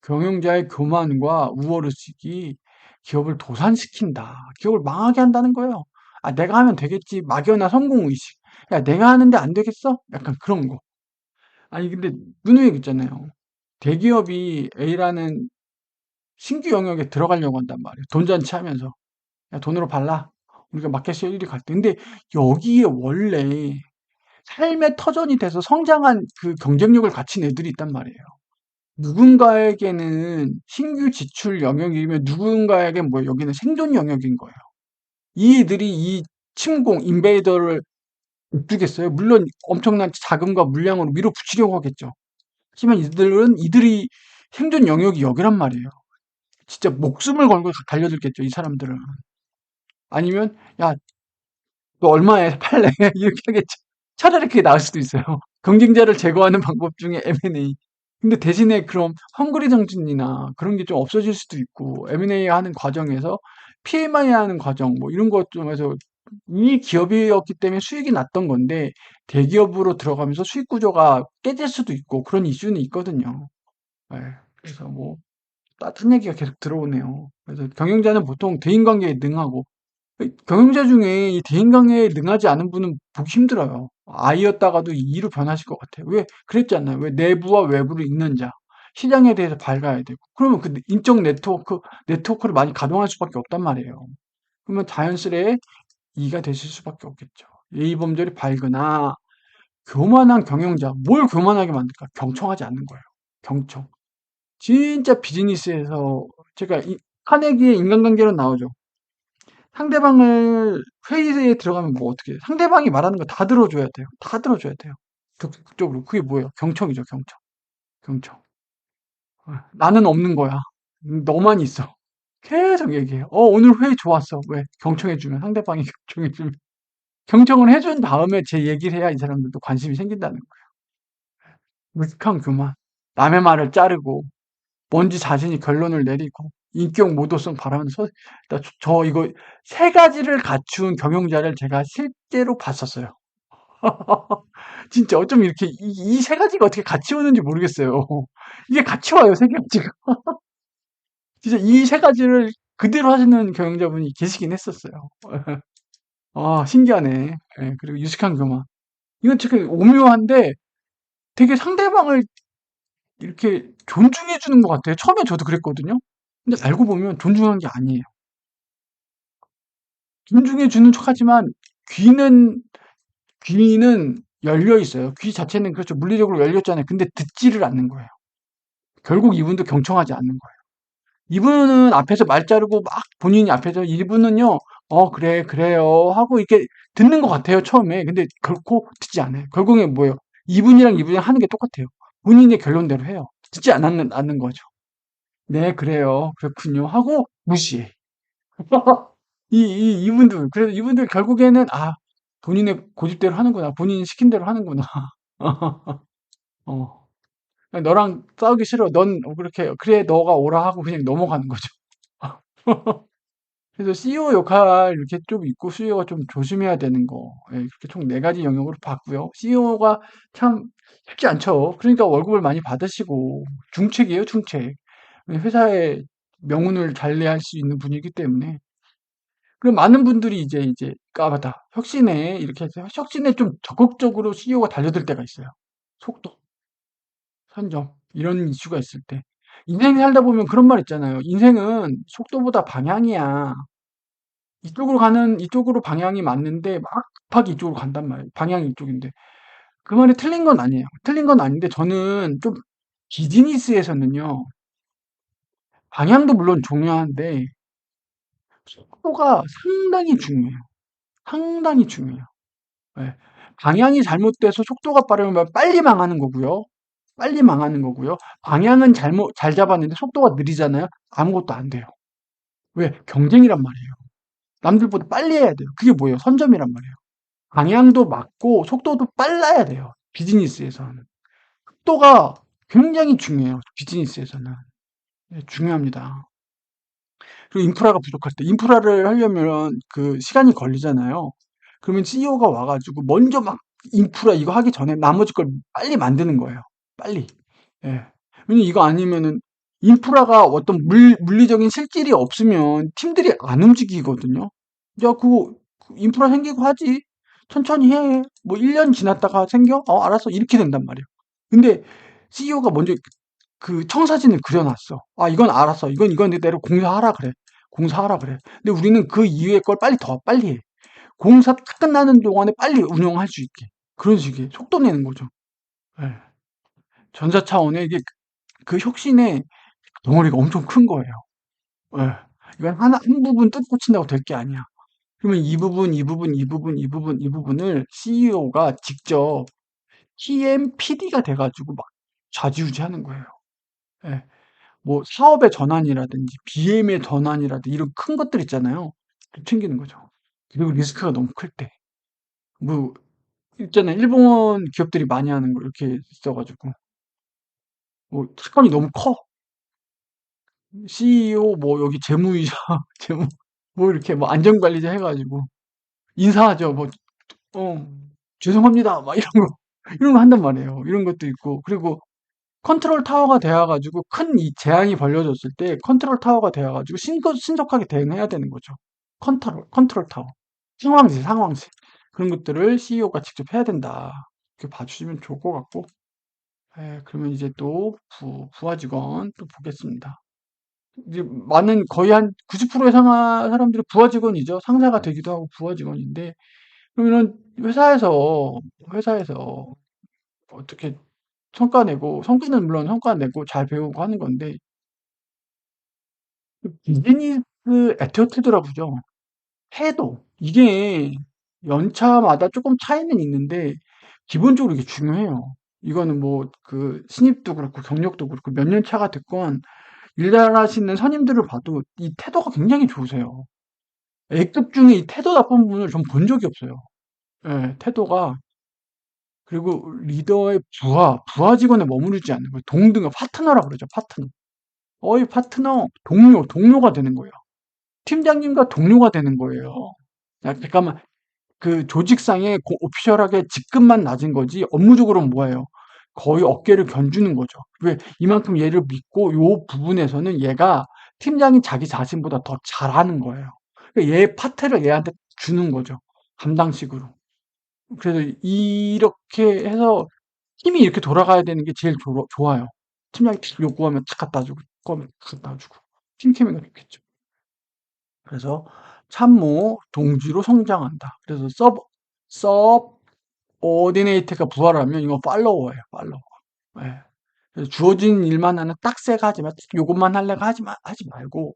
경영자의 교만과 우월의식이 기업을 도산시킨다. 기업을 망하게 한다는 거예요. 아, 내가 하면 되겠지. 막연한 성공의식. 야, 내가 하는데 안 되겠어? 약간 그런 거. 아니, 근데 누누이 있잖아요. 대기업이 A라는 신규 영역에 들어가려고 한단 말이에요. 돈잔치 하면서. 야, 돈으로 발라. 우리가 마켓시어 1위 갈 때. 근데 여기에 원래 삶의 터전이 돼서 성장한 그 경쟁력을 갖춘 애들이 있단 말이에요. 누군가에게는 신규 지출 영역이면 누군가에겐 뭐 여기는 생존 영역인 거예요. 이 애들이 이 침공, 인베이더를 못 주겠어요. 물론 엄청난 자금과 물량으로 밀어붙이려고 하겠죠. 하지만 이들은 이들이 생존 영역이 여기란 말이에요. 진짜 목숨을 걸고 달려들겠죠, 이 사람들은. 아니면, 야, 너 얼마에 팔래? 이렇게 하겠죠. 차라리 그게 나을 수도 있어요. 경쟁자를 제거하는 방법 중에 M&A. 근데 대신에 그럼 헝그리 정신이나 그런 게 좀 없어질 수도 있고, M&A 하는 과정에서 PMI 하는 과정, 뭐 이런 것 좀 해서 이 기업이었기 때문에 수익이 났던 건데, 대기업으로 들어가면서 수익 구조가 깨질 수도 있고, 그런 이슈는 있거든요. 네, 그래서 뭐, 같은 얘기가 계속 들어오네요. 그래서 경영자는 보통 대인관계에 능하고, 경영자 중에 이 대인관계에 능하지 않은 분은 보기 힘들어요. I였다가도 E로 변하실 것 같아요. 왜? 그랬잖아요. 왜 내부와 외부를 잇는 자. 시장에 대해서 밝아야 되고. 그러면 그 인적 네트워크를 많이 가동할 수밖에 없단 말이에요. 그러면 자연스레 E가 되실 수밖에 없겠죠. 예의 범절이 밝으나 교만한 경영자. 뭘 교만하게 만들까? 경청하지 않는 거예요. 경청. 진짜 비즈니스에서 제가 카네기의 인간관계로 나오죠. 상대방을 회의에 들어가면 뭐 어떻게 해? 상대방이 말하는 거 다 들어줘야 돼요. 다 들어줘야 돼요. 적극적으로. 그게 뭐예요? 경청이죠, 경청. 경청. 나는 없는 거야. 너만 있어. 계속 얘기해. 오늘 회의 좋았어. 왜? 경청해주면, 상대방이 경청해주면. 경청을 해준 다음에 제 얘기를 해야 이 사람들도 관심이 생긴다는 거예요. 무식한 교만. 남의 말을 자르고, 뭔지 자신이 결론을 내리고 인격 모도성 바라면서 저 이거 세 가지를 갖춘 경영자를 제가 실제로 봤었어요. 진짜 어쩜 이렇게 이 세 가지가 어떻게 같이 오는지 모르겠어요. 이게 같이 와요, 세 가지가. 진짜 이 세 가지를 그대로 하시는 경영자분이 계시긴 했었어요. 신기하네. 예, 그리고 유식한 교만. 이건 되게 오묘한데 되게 상대방을 이렇게 존중해 주는 것 같아요. 처음에 저도 그랬거든요. 근데 알고 보면 존중한 게 아니에요. 존중해 주는 척하지만 귀는 귀는 열려 있어요. 귀 자체는 그렇죠. 물리적으로 열렸잖아요. 근데 듣지를 않는 거예요. 결국 이분도 경청하지 않는 거예요. 이분은 앞에서 말 자르고 막 본인이 앞에서 이분은요 그래, 그래요. 하고 이렇게 듣는 것 같아요, 처음에. 근데 결코 듣지 않아요. 결국엔 뭐예요? 이분이랑 하는 게 똑같아요. 본인의 결론대로 해요. 듣지 않는 거죠. 네, 그래요. 그렇군요. 하고 무시해. 이분들, 그래서 이분들 결국에는, 본인의 고집대로 하는구나. 본인이 시킨 대로 하는구나. 어. 너랑 싸우기 싫어. 넌 그렇게, 그래, 너가 오라 하고 그냥 넘어가는 거죠. 그래서 CEO 역할 이렇게 좀 있고 CEO가 좀 조심해야 되는 거. 예, 이렇게 총 네 가지 영역으로 봤고요. CEO가 참 쉽지 않죠. 그러니까 월급을 많이 받으시고 중책이에요, 중책. 회사의 명운을 달리할 수 있는 분이기 때문에. 그럼 많은 분들이 맞다. 혁신에 이렇게 해서 혁신에 좀 적극적으로 CEO가 달려들 때가 있어요. 속도, 선점 이런 이슈가 있을 때. 인생 살다 보면 그런 말 있잖아요. 인생은 속도보다 방향이야. 이쪽으로 방향이 맞는데 막 급하게 이쪽으로 간단 말이에요. 방향이 이쪽인데. 그 말이 틀린 건 아니에요. 틀린 건 아닌데 저는 좀 비즈니스에서는요. 방향도 물론 중요한데 속도가 상당히 중요해요. 상당히 중요해요. 예. 방향이 잘못돼서 속도가 빠르면 빨리 망하는 거고요. 빨리 망하는 거고요. 방향은 잘 잡았는데 속도가 느리잖아요. 아무것도 안 돼요. 왜? 경쟁이란 말이에요. 남들보다 빨리 해야 돼요. 그게 뭐예요? 선점이란 말이에요. 방향도 맞고 속도도 빨라야 돼요. 비즈니스에서는. 속도가 굉장히 중요해요. 비즈니스에서는. 네, 중요합니다. 그리고 인프라가 부족할 때 인프라를 하려면 그 시간이 걸리잖아요. 그러면 CEO가 와가지고 먼저 막 인프라 이거 하기 전에 나머지 걸 빨리 만드는 거예요. 빨리. 예. 왜냐면 이거 아니면은 인프라가 어떤 물리적인 실질이 없으면 팀들이 안 움직이거든요. 야, 그거 인프라 생기고 하지. 천천히 해. 뭐 1년 지났다가 생겨? 알았어. 이렇게 된단 말이에요. 근데 CEO가 먼저 그 청사진을 그려놨어. 이건 알았어. 이건 내대로 공사하라 그래. 공사하라 그래. 근데 우리는 그 이후의 걸 더 빨리 해. 공사 딱 끝나는 동안에 빨리 운영할 수 있게. 그런 식의 속도 내는 거죠. 예. 전자 차원의 이게 그 혁신의 덩어리가 엄청 큰 거예요. 예. 이건 한 부분 뜯고 친다고 될 게 아니야. 그러면 이 부분, 이 부분, 이 부분, 이 부분, 이 부분을 CEO가 직접 PMPD가 돼가지고 막 좌지우지하는 거예요. 예. 뭐 사업의 전환이라든지 BM의 전환이라든지 이런 큰 것들 있잖아요. 챙기는 거죠. 그리고 리스크가 너무 클 때. 뭐 있잖아요. 일본 기업들이 많이 하는 거 이렇게 있어가지고 뭐 사건이 너무 커. CEO 뭐 여기 재무이사 재무 뭐 이렇게 뭐 안전관리자 해가지고 인사하죠. 뭐 어, 죄송합니다. 막 이런 거 한단 말이에요. 이런 것도 있고 그리고 컨트롤 타워가 되어가지고 큰 이 재앙이 벌려졌을 때 컨트롤 타워가 되어가지고 신속하게 대응해야 되는 거죠. 컨트롤 타워. 상황실. 그런 것들을 CEO가 직접 해야 된다. 이렇게 봐주시면 좋을 것 같고. 예, 그러면 이제 또 부하 직원 또 보겠습니다. 이제 거의 한 90%의 사람들이 부하 직원이죠. 상사가 되기도 하고 부하 직원인데, 그러면은 회사에서 어떻게 성과는 물론 성과 내고 잘 배우고 하는 건데, 비즈니스 애티튜드라고 그러죠. 태도. 이게 연차마다 조금 차이는 있는데, 기본적으로 이게 중요해요. 이거는 뭐, 신입도 그렇고, 경력도 그렇고, 몇 년 차가 됐건, 일 잘하시는 선임들을 봐도 이 태도가 굉장히 좋으세요. A급 중에 이 태도 나쁜 분을 전 본 적이 없어요. 예, 태도가. 그리고 리더의 부하 직원에 머무르지 않는 거예요. 동등한 파트너라 그러죠, 파트너. 이 파트너, 동료가 되는 거예요. 팀장님과 동료가 되는 거예요. 야, 잠깐만. 그 조직상에 오피셜하게 직급만 낮은 거지 업무적으로는 뭐예요? 거의 어깨를 견주는 거죠. 왜? 이만큼 얘를 믿고 요 부분에서는 얘가 팀장이 자기 자신보다 더 잘하는 거예요. 그러니까 얘 파트를 얘한테 주는 거죠. 감당식으로. 그래서 이렇게 해서 팀이 이렇게 돌아가야 되는 게 제일 좋아요. 팀장이 요구하면 탁 갖다 주고, 요구하면 탁 갖다 주고. 팀 케미가 좋겠죠. 그래서 참모 동지로 성장한다. 그래서 서 오디네이터가 부활하면 이거 팔로워예요. 팔로워. 예. 그래서 주어진 일만 하는 딱새가 하지 마. 요것만 할래가 하지 말고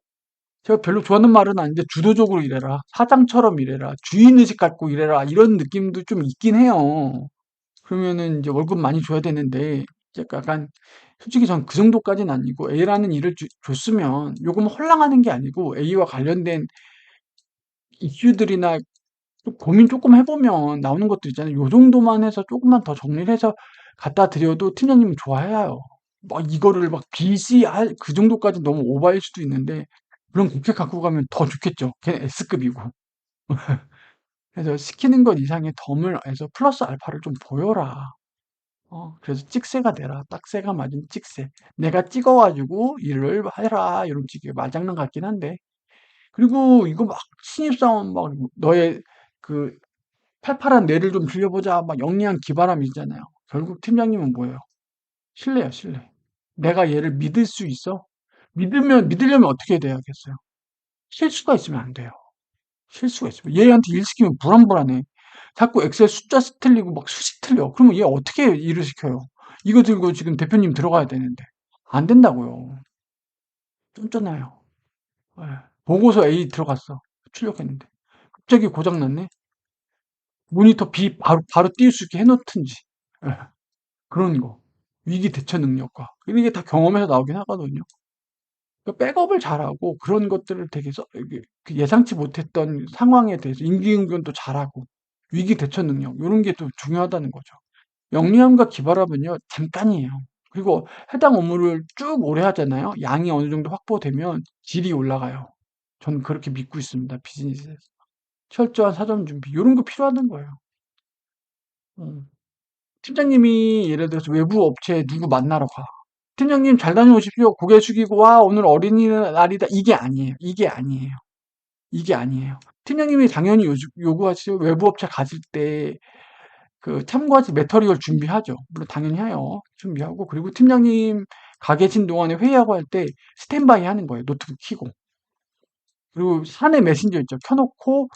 제가 별로 좋아하는 말은 아닌데 주도적으로 일해라. 사장처럼 일해라. 주인의식 갖고 일해라. 이런 느낌도 좀 있긴 해요. 그러면은 이제 월급 많이 줘야 되는데 이제 약간 솔직히 전 그 정도까지는 아니고 A라는 일을 줬으면 요거만 헐랑하는 게 아니고 A와 관련된 이슈들이나 좀 고민 조금 해보면 나오는 것도 있잖아요. 요 정도만 해서 조금만 더 정리를 해서 갖다 드려도 팀장님은 좋아해요. 막 이거를 막 BC 그 정도까지 너무 오버일 수도 있는데 그럼 그렇게 갖고 가면 더 좋겠죠. 걔는 S급이고. 그래서 시키는 것 이상의 덤을 해서 플러스 알파를 좀 보여라. 그래서 찍새가 되라. 딱새가 맞은 찍새. 내가 찍어가지고 일을 해라. 이런 식의 말장난 같긴 한데. 그리고 이거 막 신입사원 막 너의 그 팔팔한 뇌를 좀 빌려보자. 막 영리한 기바람이잖아요. 결국 팀장님은 뭐예요? 신뢰야, 신뢰. 내가 얘를 믿을 수 있어? 믿으려면 어떻게 돼야겠어요? 실수가 있으면 안 돼요. 실수가 있으면. 얘한테 일 시키면 불안불안해. 자꾸 엑셀 숫자 틀리고 막 수식 틀려. 그러면 얘 어떻게 일을 시켜요? 이거 들고 지금 대표님 들어가야 되는데. 안 된다고요. 쫀쫀해요. 예. 보고서 A 들어갔어. 출력했는데. 갑자기 고장났네? 모니터 B 바로 띄울 수 있게 해놓든지. 예. 그런 거. 위기 대처 능력과. 이게 다 경험에서 나오긴 하거든요. 그러니까 백업을 잘하고 그런 것들을 되게 이게 그 예상치 못했던 상황에 대해서 임기응변도 잘하고 위기 대처 능력 이런 게 또 중요하다는 거죠. 영리함과 기발함은요 잠깐이에요. 그리고 해당 업무를 쭉 오래 하잖아요. 양이 어느 정도 확보되면 질이 올라가요. 저는 그렇게 믿고 있습니다. 비즈니스에서. 철저한 사전 준비 이런 거 필요하는 거예요. 음. 팀장님이 예를 들어서 외부 업체에 누구 만나러 가. 팀장님 잘 다녀오십시오. 고개 숙이고 와 오늘 어린이날이다. 이게 아니에요. 이게 아니에요. 이게 아니에요. 팀장님이 당연히 요구하시죠. 외부 업체 가실 때 그 참고하실 매터리얼 준비하죠. 물론 당연히 해요. 준비하고 그리고 팀장님 가 계신 동안에 회의하고 할 때 스탠바이 하는 거예요. 노트북 켜고. 그리고 사내 메신저 있죠. 켜놓고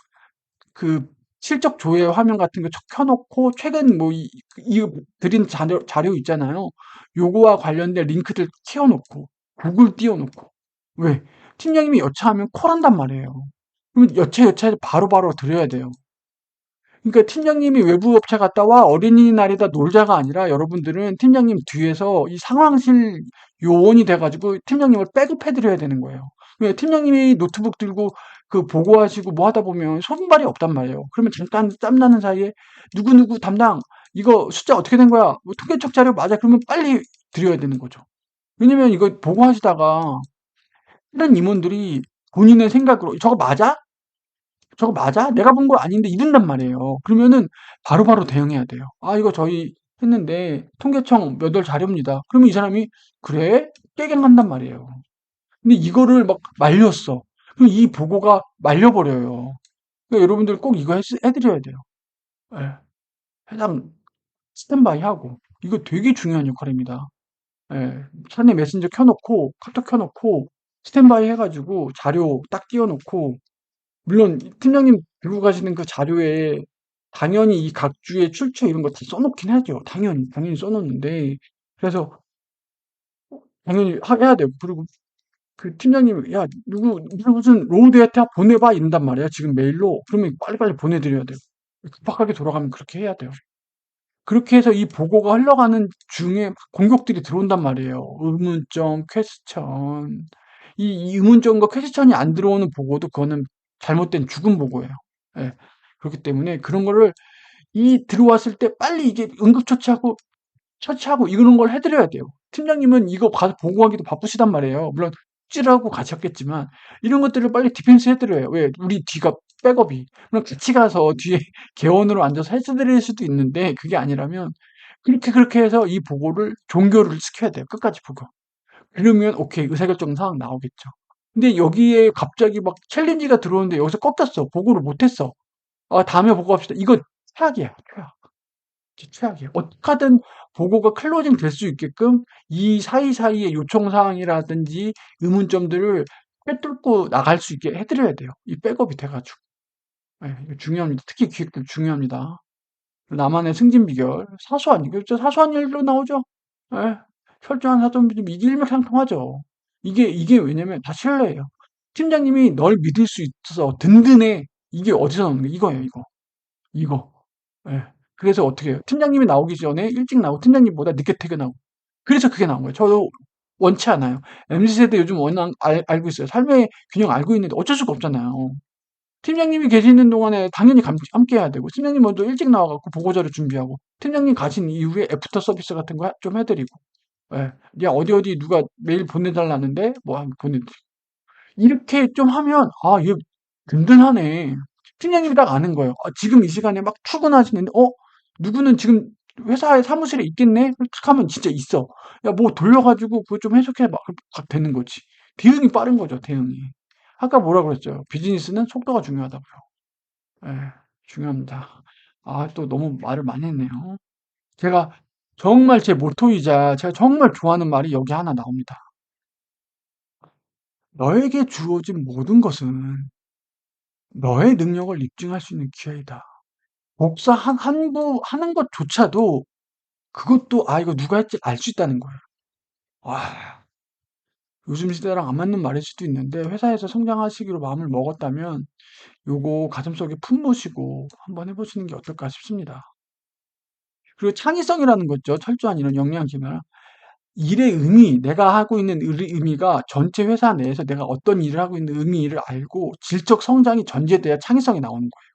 그 실적 조회 화면 같은 거 켜놓고 최근 뭐 이 드린 자료 있잖아요. 요거와 관련된 링크들 켜놓고 구글 띄워놓고 왜 팀장님이 여차하면 콜한단 말이에요. 그러면 여차 바로바로 드려야 돼요. 그러니까 팀장님이 외부 업체 갔다 와 어린이날이다 놀자가 아니라 여러분들은 팀장님 뒤에서 이 상황실 요원이 돼가지고 팀장님을 백업해드려야 되는 거예요. 왜 팀장님이 노트북 들고 그 보고하시고 뭐 하다 보면 손발이 없단 말이에요. 그러면 잠깐 짬나는 사이에 누구누구 담당 이거 숫자 어떻게 된 거야? 뭐 통계적 자료 맞아? 그러면 빨리 드려야 되는 거죠. 왜냐면 이거 보고하시다가 다른 임원들이 본인의 생각으로 저거 맞아? 저거 맞아? 내가 본 거 아닌데 이른단 말이에요. 그러면은 바로바로 대응해야 돼요. 아, 이거 저희 했는데 통계청 몇 월 자료입니다. 그러면 이 사람이 그래? 깨갱한단 말이에요. 근데 이거를 막 말렸어. 그럼 이 보고가 말려버려요. 그러니까 여러분들 꼭 이거 해드려야 돼요. 예. 해당 스탠바이 하고. 이거 되게 중요한 역할입니다. 예. 사내 메신저 켜놓고, 카톡 켜놓고, 스탠바이 해가지고 자료 딱 띄워놓고, 물론 팀장님 들고 가시는 그 자료에 당연히 이 각 주의 출처 이런 거 다 써놓긴 하죠. 당연히 써놓는데 그래서 당연히 해야 돼요. 그리고 그 팀장님이 야 누구 무슨 로우 데이터 보내봐 이런단 말이야. 지금 메일로 그러면 빨리빨리 보내드려야 돼요. 급하게 돌아가면 그렇게 해야 돼요. 그렇게 해서 이 보고가 흘러가는 중에 막 공격들이 들어온단 말이에요. 의문점, 퀘스천. 이 의문점과 퀘스천이 안 들어오는 보고도 그거는 잘못된 죽은 보고예요. 예. 그렇기 때문에 그런 거를 이 들어왔을 때 빨리 이게 처치하고 이런 걸 해드려야 돼요. 팀장님은 이거 가서 보고하기도 바쁘시단 말이에요. 물론 찌라고 가셨겠지만 이런 것들을 빨리 디펜스 해드려요. 왜? 우리 뒤가 백업이. 그럼 같이 가서 뒤에 개원으로 앉아서 해드릴 수도 있는데 그게 아니라면 그렇게 해서 이 보고를 종결을 시켜야 돼요. 끝까지 보고. 그러면 오케이 의사결정 사항 나오겠죠. 근데 여기에 갑자기 막 챌린지가 들어오는데 여기서 꺾였어. 보고를 못했어. 아, 다음에 보고합시다. 이거 최악이야. 최악. 최악이에요. 어떻게든 보고가 클로징 될 수 있게끔 이 사이사이의 요청 사항이라든지 의문점들을 꿰뚫고 나갈 수 있게 해드려야 돼요. 이 백업이 돼가지고. 예, 이거 중요합니다. 특히 기획들 중요합니다. 나만의 승진 비결. 사소한, 이거 진짜 사소한 일로 나오죠? 예, 철저한 사전 좀 이게 일맥상통하죠. 이게 왜냐면 다 신뢰예요. 팀장님이 널 믿을 수 있어서 든든해. 이게 어디서 나오는 거야? 이거예요, 이거. 이거. 예. 그래서 어떻게 해요? 팀장님이 나오기 전에 일찍 나오고 팀장님보다 늦게 퇴근하고. 그래서 그게 나온 거예요. 저도 원치 않아요. MZ세대 요즘 워낙 알고 있어요. 삶의 균형 알고 있는데 어쩔 수가 없잖아요. 팀장님이 계시는 동안에 당연히 함께 해야 되고, 팀장님 먼저 일찍 나와갖고 보고자료 준비하고, 팀장님 가신 이후에 애프터 서비스 같은 거 좀 해드리고, 예. 야, 어디 누가 메일 보내달라는데, 뭐, 보내드리고. 이렇게 좀 하면, 아, 얘 든든하네. 팀장님이 딱 아는 거예요. 지금 이 시간에 막 출근하시는데, 누구는 지금 회사에 사무실에 있겠네? 탁 하면 진짜 있어. 야, 뭐 돌려가지고 그거 좀 해석해 봐. 되는 거지. 대응이 빠른 거죠, 대응이. 아까 뭐라 그랬죠? 비즈니스는 속도가 중요하다고요. 예, 중요합니다. 또 너무 말을 많이 했네요. 제가 정말 제 모토이자 제가 정말 좋아하는 말이 여기 하나 나옵니다. 너에게 주어진 모든 것은 너의 능력을 입증할 수 있는 기회이다. 복사 한 부 하는 것조차도 그것도 이거 누가 했지 알 수 있다는 거예요. 와, 요즘 시대랑 안 맞는 말일 수도 있는데 회사에서 성장하시기로 마음을 먹었다면 요거 가슴속에 품으시고 한번 해보시는 게 어떨까 싶습니다. 그리고 창의성이라는 거죠. 철저한 이런 역량 기능. 일의 의미, 내가 하고 있는 의미가 전체 회사 내에서 내가 어떤 일을 하고 있는 의미를 알고 질적 성장이 전제돼야 창의성이 나오는 거예요.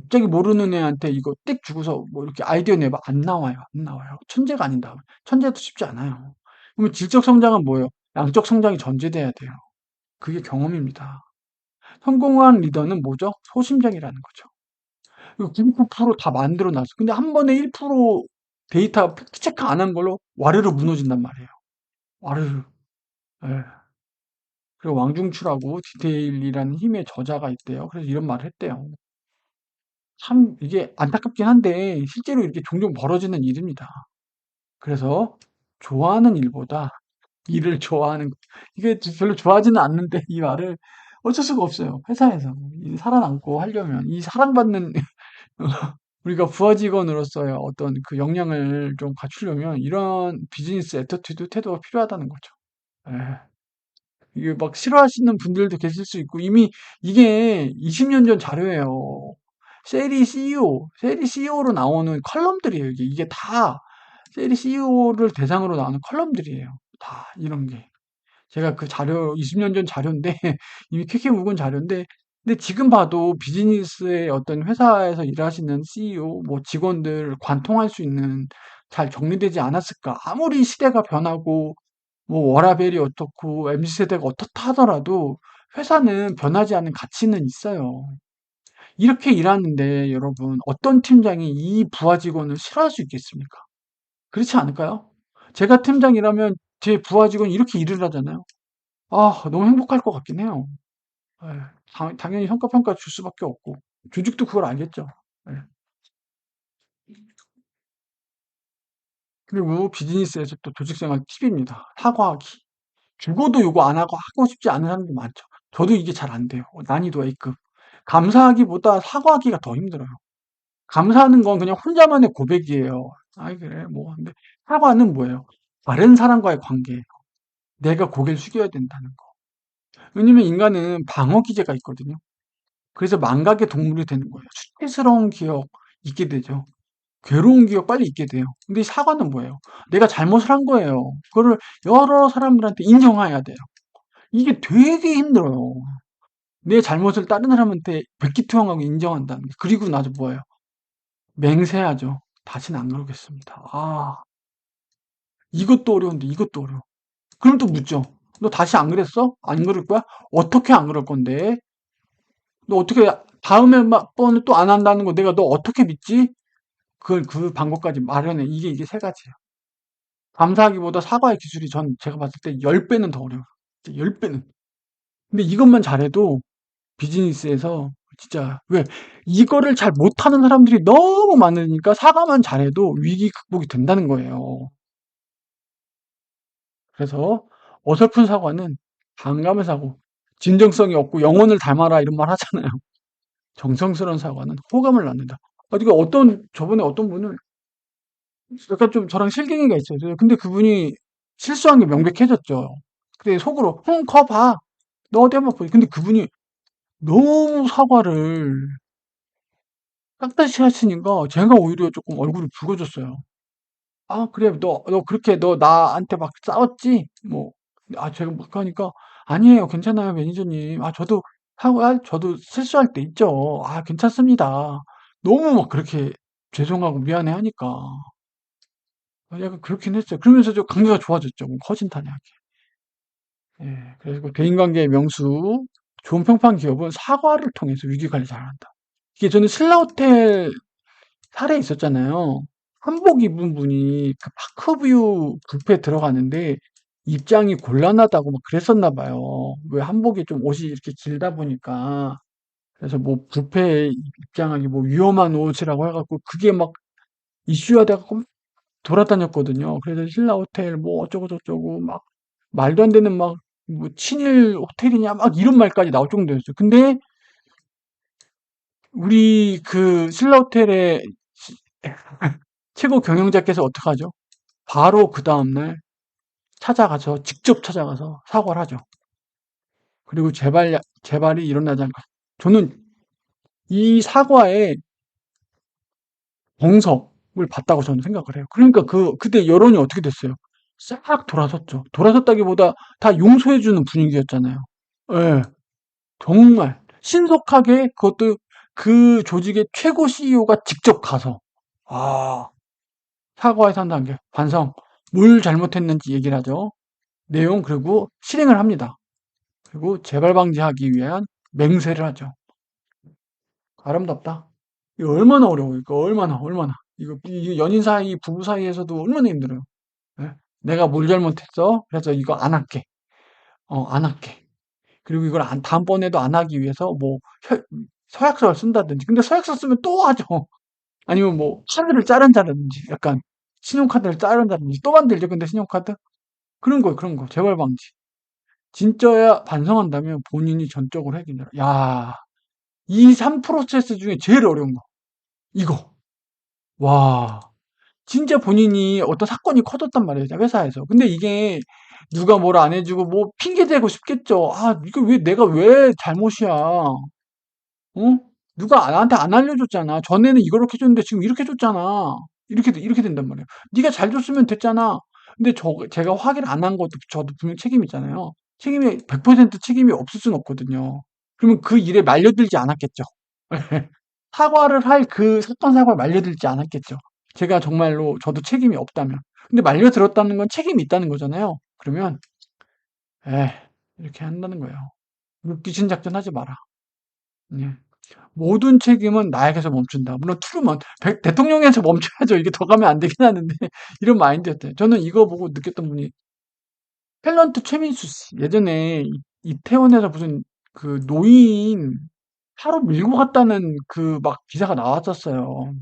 갑자기 모르는 애한테 이거 띡 주고서 뭐 이렇게 아이디어 내봐. 안 나와요. 안 나와요. 천재가 아닌다. 천재도 쉽지 않아요. 그러면 질적 성장은 뭐예요? 양적 성장이 전제돼야 돼요. 그게 경험입니다. 성공한 리더는 뭐죠? 소심쟁이라는 거죠. 이거 99%다 만들어 놨어. 근데 한 번에 1% 데이터 팩트 체크 안 한 걸로 와르르 무너진단 말이에요. 와르르. 예. 그리고 왕중추라고 디테일이라는 힘의 저자가 있대요. 그래서 이런 말을 했대요. 참 이게 안타깝긴 한데 실제로 이렇게 종종 벌어지는 일입니다. 그래서 좋아하는 일보다 일을 좋아하는 이게 별로 좋아하지는 않는데 이 말을 어쩔 수가 없어요. 회사에서 살아남고 하려면 이 사랑받는 우리가 부하 직원으로서의 어떤 그 역량을 좀 갖추려면 이런 비즈니스 애터튜드 태도가 필요하다는 거죠. 예. 이게 막 싫어하시는 분들도 계실 수 있고 이미 이게 20년 전 자료예요. 세리 CEO로 나오는 컬럼들이에요. 이게 다 세리 CEO를 대상으로 나오는 컬럼들이에요. 다 이런 게. 제가 그 자료 20년 전 자료인데 이미 쾌쾌 묵은 자료인데 근데 지금 봐도 비즈니스의 어떤 회사에서 일하시는 CEO 뭐 직원들 관통할 수 있는 잘 정리되지 않았을까? 아무리 시대가 변하고 뭐 워라밸이 어떻고 MZ세대가 어떻다 하더라도 회사는 변하지 않는 가치는 있어요. 이렇게 일하는데 여러분 어떤 팀장이 이 부하 직원을 싫어할 수 있겠습니까? 그렇지 않을까요? 제가 팀장이라면 제 부하 직원이 이렇게 일을 하잖아요. 너무 행복할 것 같긴 해요. 예. 당연히 성과평가 줄 수밖에 없고 조직도 그걸 알겠죠. 예. 그리고 비즈니스에서 또 조직생활 팁입니다. 사과하기. 죽어도 요거 안 하고 싶지 않은 사람들 많죠. 저도 이게 잘 안 돼요. 난이도 A급. 감사하기보다 사과하기가 더 힘들어요. 감사하는 건 그냥 혼자만의 고백이에요. 아이, 그래, 뭐. 근데 사과는 뭐예요? 다른 사람과의 관계예요. 내가 고개를 숙여야 된다는 거. 왜냐면 인간은 방어 기제가 있거든요. 그래서 망각의 동물이 되는 거예요. 수치스러운 기억 잊게 되죠. 괴로운 기억 빨리 잊게 돼요. 근데 이 사과는 뭐예요? 내가 잘못을 한 거예요. 그거를 여러 사람들한테 인정해야 돼요. 이게 되게 힘들어요. 내 잘못을 다른 사람한테 백기투항하고 인정한다는 게. 그리고 나서 뭐예요? 맹세하죠. 다시는 안 그러겠습니다. 이것도 어려운데 이것도 어려워. 그럼 또 묻죠. 너 다시 안 그랬어? 안 그럴 거야? 어떻게 안 그럴 건데? 너 어떻게 다음에 번에 또 안 한다는 거 내가 너 어떻게 믿지? 그 방법까지 마련해. 이게 세 가지예요. 감사하기보다 사과의 기술이 제가 봤을 때 10배는 더 어려워요. 10배는. 근데 이것만 잘해도 비즈니스에서 진짜 왜 이거를 잘 못하는 사람들이 너무 많으니까 사과만 잘해도 위기 극복이 된다는 거예요. 그래서 어설픈 사과는 반감의 사고, 진정성이 없고 영혼을 닮아라 이런 말 하잖아요. 정성스러운 사과는 호감을 낳는다. 그러니까 저번에 어떤 분은 약간 좀 저랑 실갱이가 있어요. 근데 그분이 실수한 게 명백해졌죠. 근데 속으로, 커 봐. 너 어디 한번 보지. 근데 그분이 너무 사과를 깍다시 하시니까 제가 오히려 조금 얼굴이 붉어졌어요. 아, 그래. 너 그렇게 너 나한테 막 싸웠지? 뭐, 제가 막 하니까 아니에요. 괜찮아요. 매니저님. 저도 실수할 때 있죠. 괜찮습니다. 너무 막 그렇게 죄송하고 미안해 하니까. 약간 그렇긴 했어요. 그러면서 좀 관계가 좋아졌죠. 뭐 허심탄회하게. 예. 그래서 대인관계의 명수, 좋은 평판 기업은 사과를 통해서 위기 관리 잘한다. 이게 저는 신라호텔 사례 있었잖아요. 한복 입은 분이 그 파크뷰 뷔페에 들어가는데 입장이 곤란하다고 막 그랬었나 봐요. 왜 한복이 좀 옷이 이렇게 길다 보니까. 그래서 뭐 뷔페에 입장하기 뭐 위험한 옷이라고 해갖고 그게 막 이슈화 돼갖고 돌아다녔거든요. 그래서 신라 호텔 뭐 어쩌고 저쩌고 막 말도 안 되는 막 뭐 친일 호텔이냐 막 이런 말까지 나올 정도였어요. 근데 우리 그 신라 호텔의 최고 경영자께서 어떡하죠? 바로 그 다음날 직접 찾아가서 사과를 하죠. 그리고 재발이 일어나지 않을까. 저는 이 사과에 정석을 봤다고 저는 생각을 해요. 그러니까 그때 여론이 어떻게 됐어요? 싹 돌아섰죠. 돌아섰다기보다 다 용서해주는 분위기였잖아요. 예, 정말. 신속하게 그것도 그 조직의 최고 CEO가 직접 가서, 아, 사과의 3단계, 반성, 뭘 잘못했는지 얘기를 하죠. 내용, 그리고 실행을 합니다. 그리고 재발 방지하기 위한 맹세를 하죠. 아름답다. 이거 얼마나 어려워요. 이거 얼마나. 이거 연인 사이, 부부 사이에서도 얼마나 힘들어요. 예? 내가 뭘 잘못했어? 그래서 이거 안 할게. 안 할게. 그리고 이걸 다음번에도 안 하기 위해서 뭐 서약서를 쓴다든지. 근데 서약서 쓰면 또 하죠. 아니면 뭐 카드를 자른다든지. 약간 신용카드를 자른다든지 또 만들죠. 근데 신용카드 그런 거 재발 방지. 진짜야 반성한다면 본인이 전적으로 해결해라. 야, 이 3프로세스 중에 제일 어려운 거. 이거. 와. 진짜 본인이 어떤 사건이 커졌단 말이에요. 회사에서. 근데 이게 누가 뭘 안 해주고 뭐 핑계 대고 싶겠죠. 이거 내가 왜 잘못이야. 어? 누가 나한테 안 알려줬잖아. 전에는 이렇게 해줬는데 지금 이렇게 해줬잖아. 이렇게 된단 말이에요. 네가 잘 줬으면 됐잖아. 근데 제가 확인 안 한 것도 저도 분명 책임 있잖아요. 책임이 100% 책임이 없을 순 없거든요. 그러면 그 일에 말려들지 않았겠죠. 사과를 할 그 사건 사고에 말려들지 않았겠죠. 제가 정말로 저도 책임이 없다면. 근데 말려들었다는 건 책임이 있다는 거잖아요. 그러면 에 이렇게 한다는 거예요. 귀신 작전 하지 마라. 예. 모든 책임은 나에게서 멈춘다. 물론 트루먼 대통령에서 멈춰야죠. 이게 더 가면 안 되긴 하는데 이런 마인드였대요. 저는 이거 보고 느꼈던 분이 탤런트 최민수 씨. 예전에 이태원에서 무슨 그 노인 차로 밀고 갔다는 그 막 기사가 나왔었어요.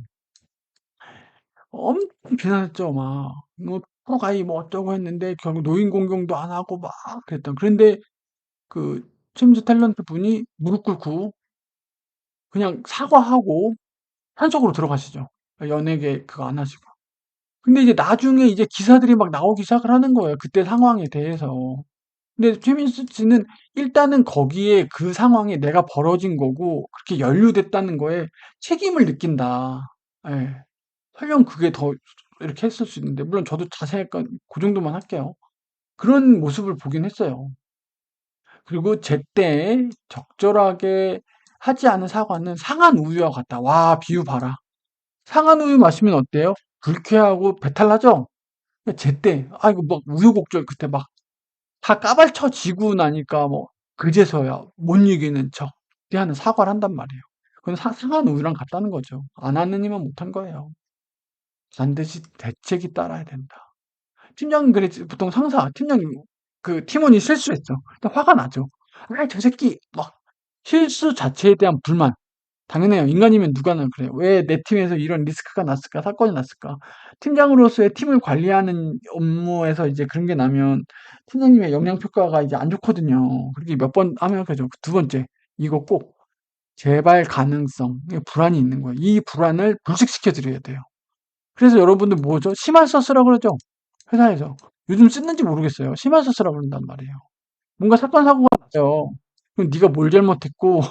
엄청 비난했죠, 막. 뭐, 프로가이 뭐 어쩌고 했는데, 결국 노인 공경도 안 하고 막 그랬던. 그런데 그, 최민수 탤런트 분이 무릎 꿇고 그냥 사과하고 산속으로 들어가시죠. 연예계 그거 안 하시고. 근데 이제 나중에 이제 기사들이 막 나오기 시작을 하는 거예요. 그때 상황에 대해서. 근데 최민수 씨는 일단은 거기에 그 상황에 내가 벌어진 거고, 그렇게 연루됐다는 거에 책임을 느낀다. 예. 설령 그게 더 이렇게 했을 수 있는데, 물론 저도 자세하니까 그 정도만 할게요. 그런 모습을 보긴 했어요. 그리고 제때 적절하게 하지 않은 사과는 상한 우유와 같다. 와, 비유 봐라. 상한 우유 마시면 어때요? 불쾌하고 배탈나죠? 제때, 이거 막 우유곡절 그때 막 다 까발쳐지고 나니까 뭐, 그제서야 못 이기는 척, 하는 사과를 한단 말이에요. 그건 상한 우유랑 같다는 거죠. 안 하는 이만 못한 거예요. 반드시 대책이 따라야 된다. 팀장은 그랬지. 보통 팀장이 그 팀원이 실수했죠. 일단 화가 나죠. 저 새끼 막 실수 자체에 대한 불만. 당연해요. 인간이면 누가나 그래요. 왜 내 팀에서 이런 리스크가 났을까? 사건이 났을까? 팀장으로서의 팀을 관리하는 업무에서 이제 그런 게 나면 팀장님의 역량 평가가 이제 안 좋거든요. 그렇게 몇 번 하면 그죠. 두 번째, 이거 꼭 재발 가능성, 불안이 있는 거예요. 이 불안을 불식시켜 드려야 돼요. 그래서 여러분들 뭐죠? 심할서스라고 그러죠? 회사에서. 요즘 쓰는지 모르겠어요. 심할서스라고 그런단 말이에요. 뭔가 사건 사고가 나죠. 그럼 네가 뭘 잘못했고,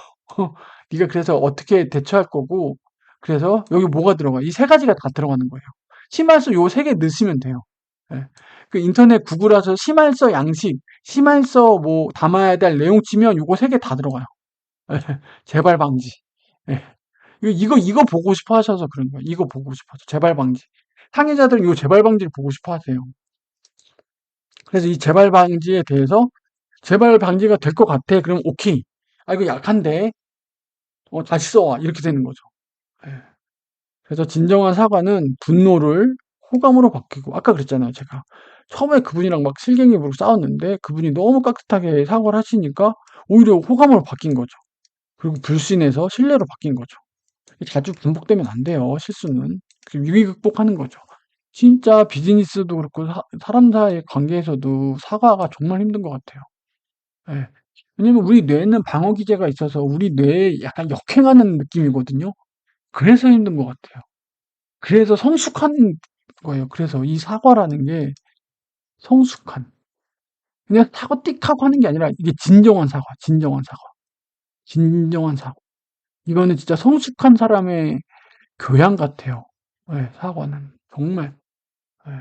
네가 그래서 어떻게 대처할 거고, 그래서 여기 뭐가 들어가? 이 세 가지가 다 들어가는 거예요. 심할서 요 세 개 넣으시면 돼요. 예. 그 인터넷 구글에서 심할서 양식, 심할서 뭐 담아야 될 내용 치면 요거 세 개 다 들어가요. 예. 재발 방지. 예. 이거 보고 싶어 하셔서 그런 거예요. 이거 보고 싶어서. 재발 방지. 상해자들은 요 재발 방지를 보고 싶어 하세요. 그래서 이 재발 방지에 대해서 재발 방지가 될 것 같아. 그럼 오케이. 아, 이거 약한데, 다시 써와. 이렇게 되는 거죠. 예. 그래서 진정한 사과는 분노를 호감으로 바뀌고, 아까 그랬잖아요. 제가. 처음에 그분이랑 막 실갱이 부르고 싸웠는데, 그분이 너무 깍듯하게 사과를 하시니까, 오히려 호감으로 바뀐 거죠. 그리고 불신에서 신뢰로 바뀐 거죠. 자주 반복되면 안 돼요. 실수는. 위기 극복하는 거죠. 진짜 비즈니스도 그렇고, 사람 사이의 관계에서도 사과가 정말 힘든 것 같아요. 예. 왜냐면 우리 뇌는 방어 기제가 있어서 우리 뇌에 약간 역행하는 느낌이거든요. 그래서 힘든 것 같아요. 그래서 성숙한 거예요. 그래서 이 사과라는 게 성숙한. 그냥 사과 띡 하고 하는 게 아니라 이게 진정한 사과, 진정한 사과, 진정한 사과. 이거는 진짜 성숙한 사람의 교양 같아요. 예, 사과는. 정말. 예.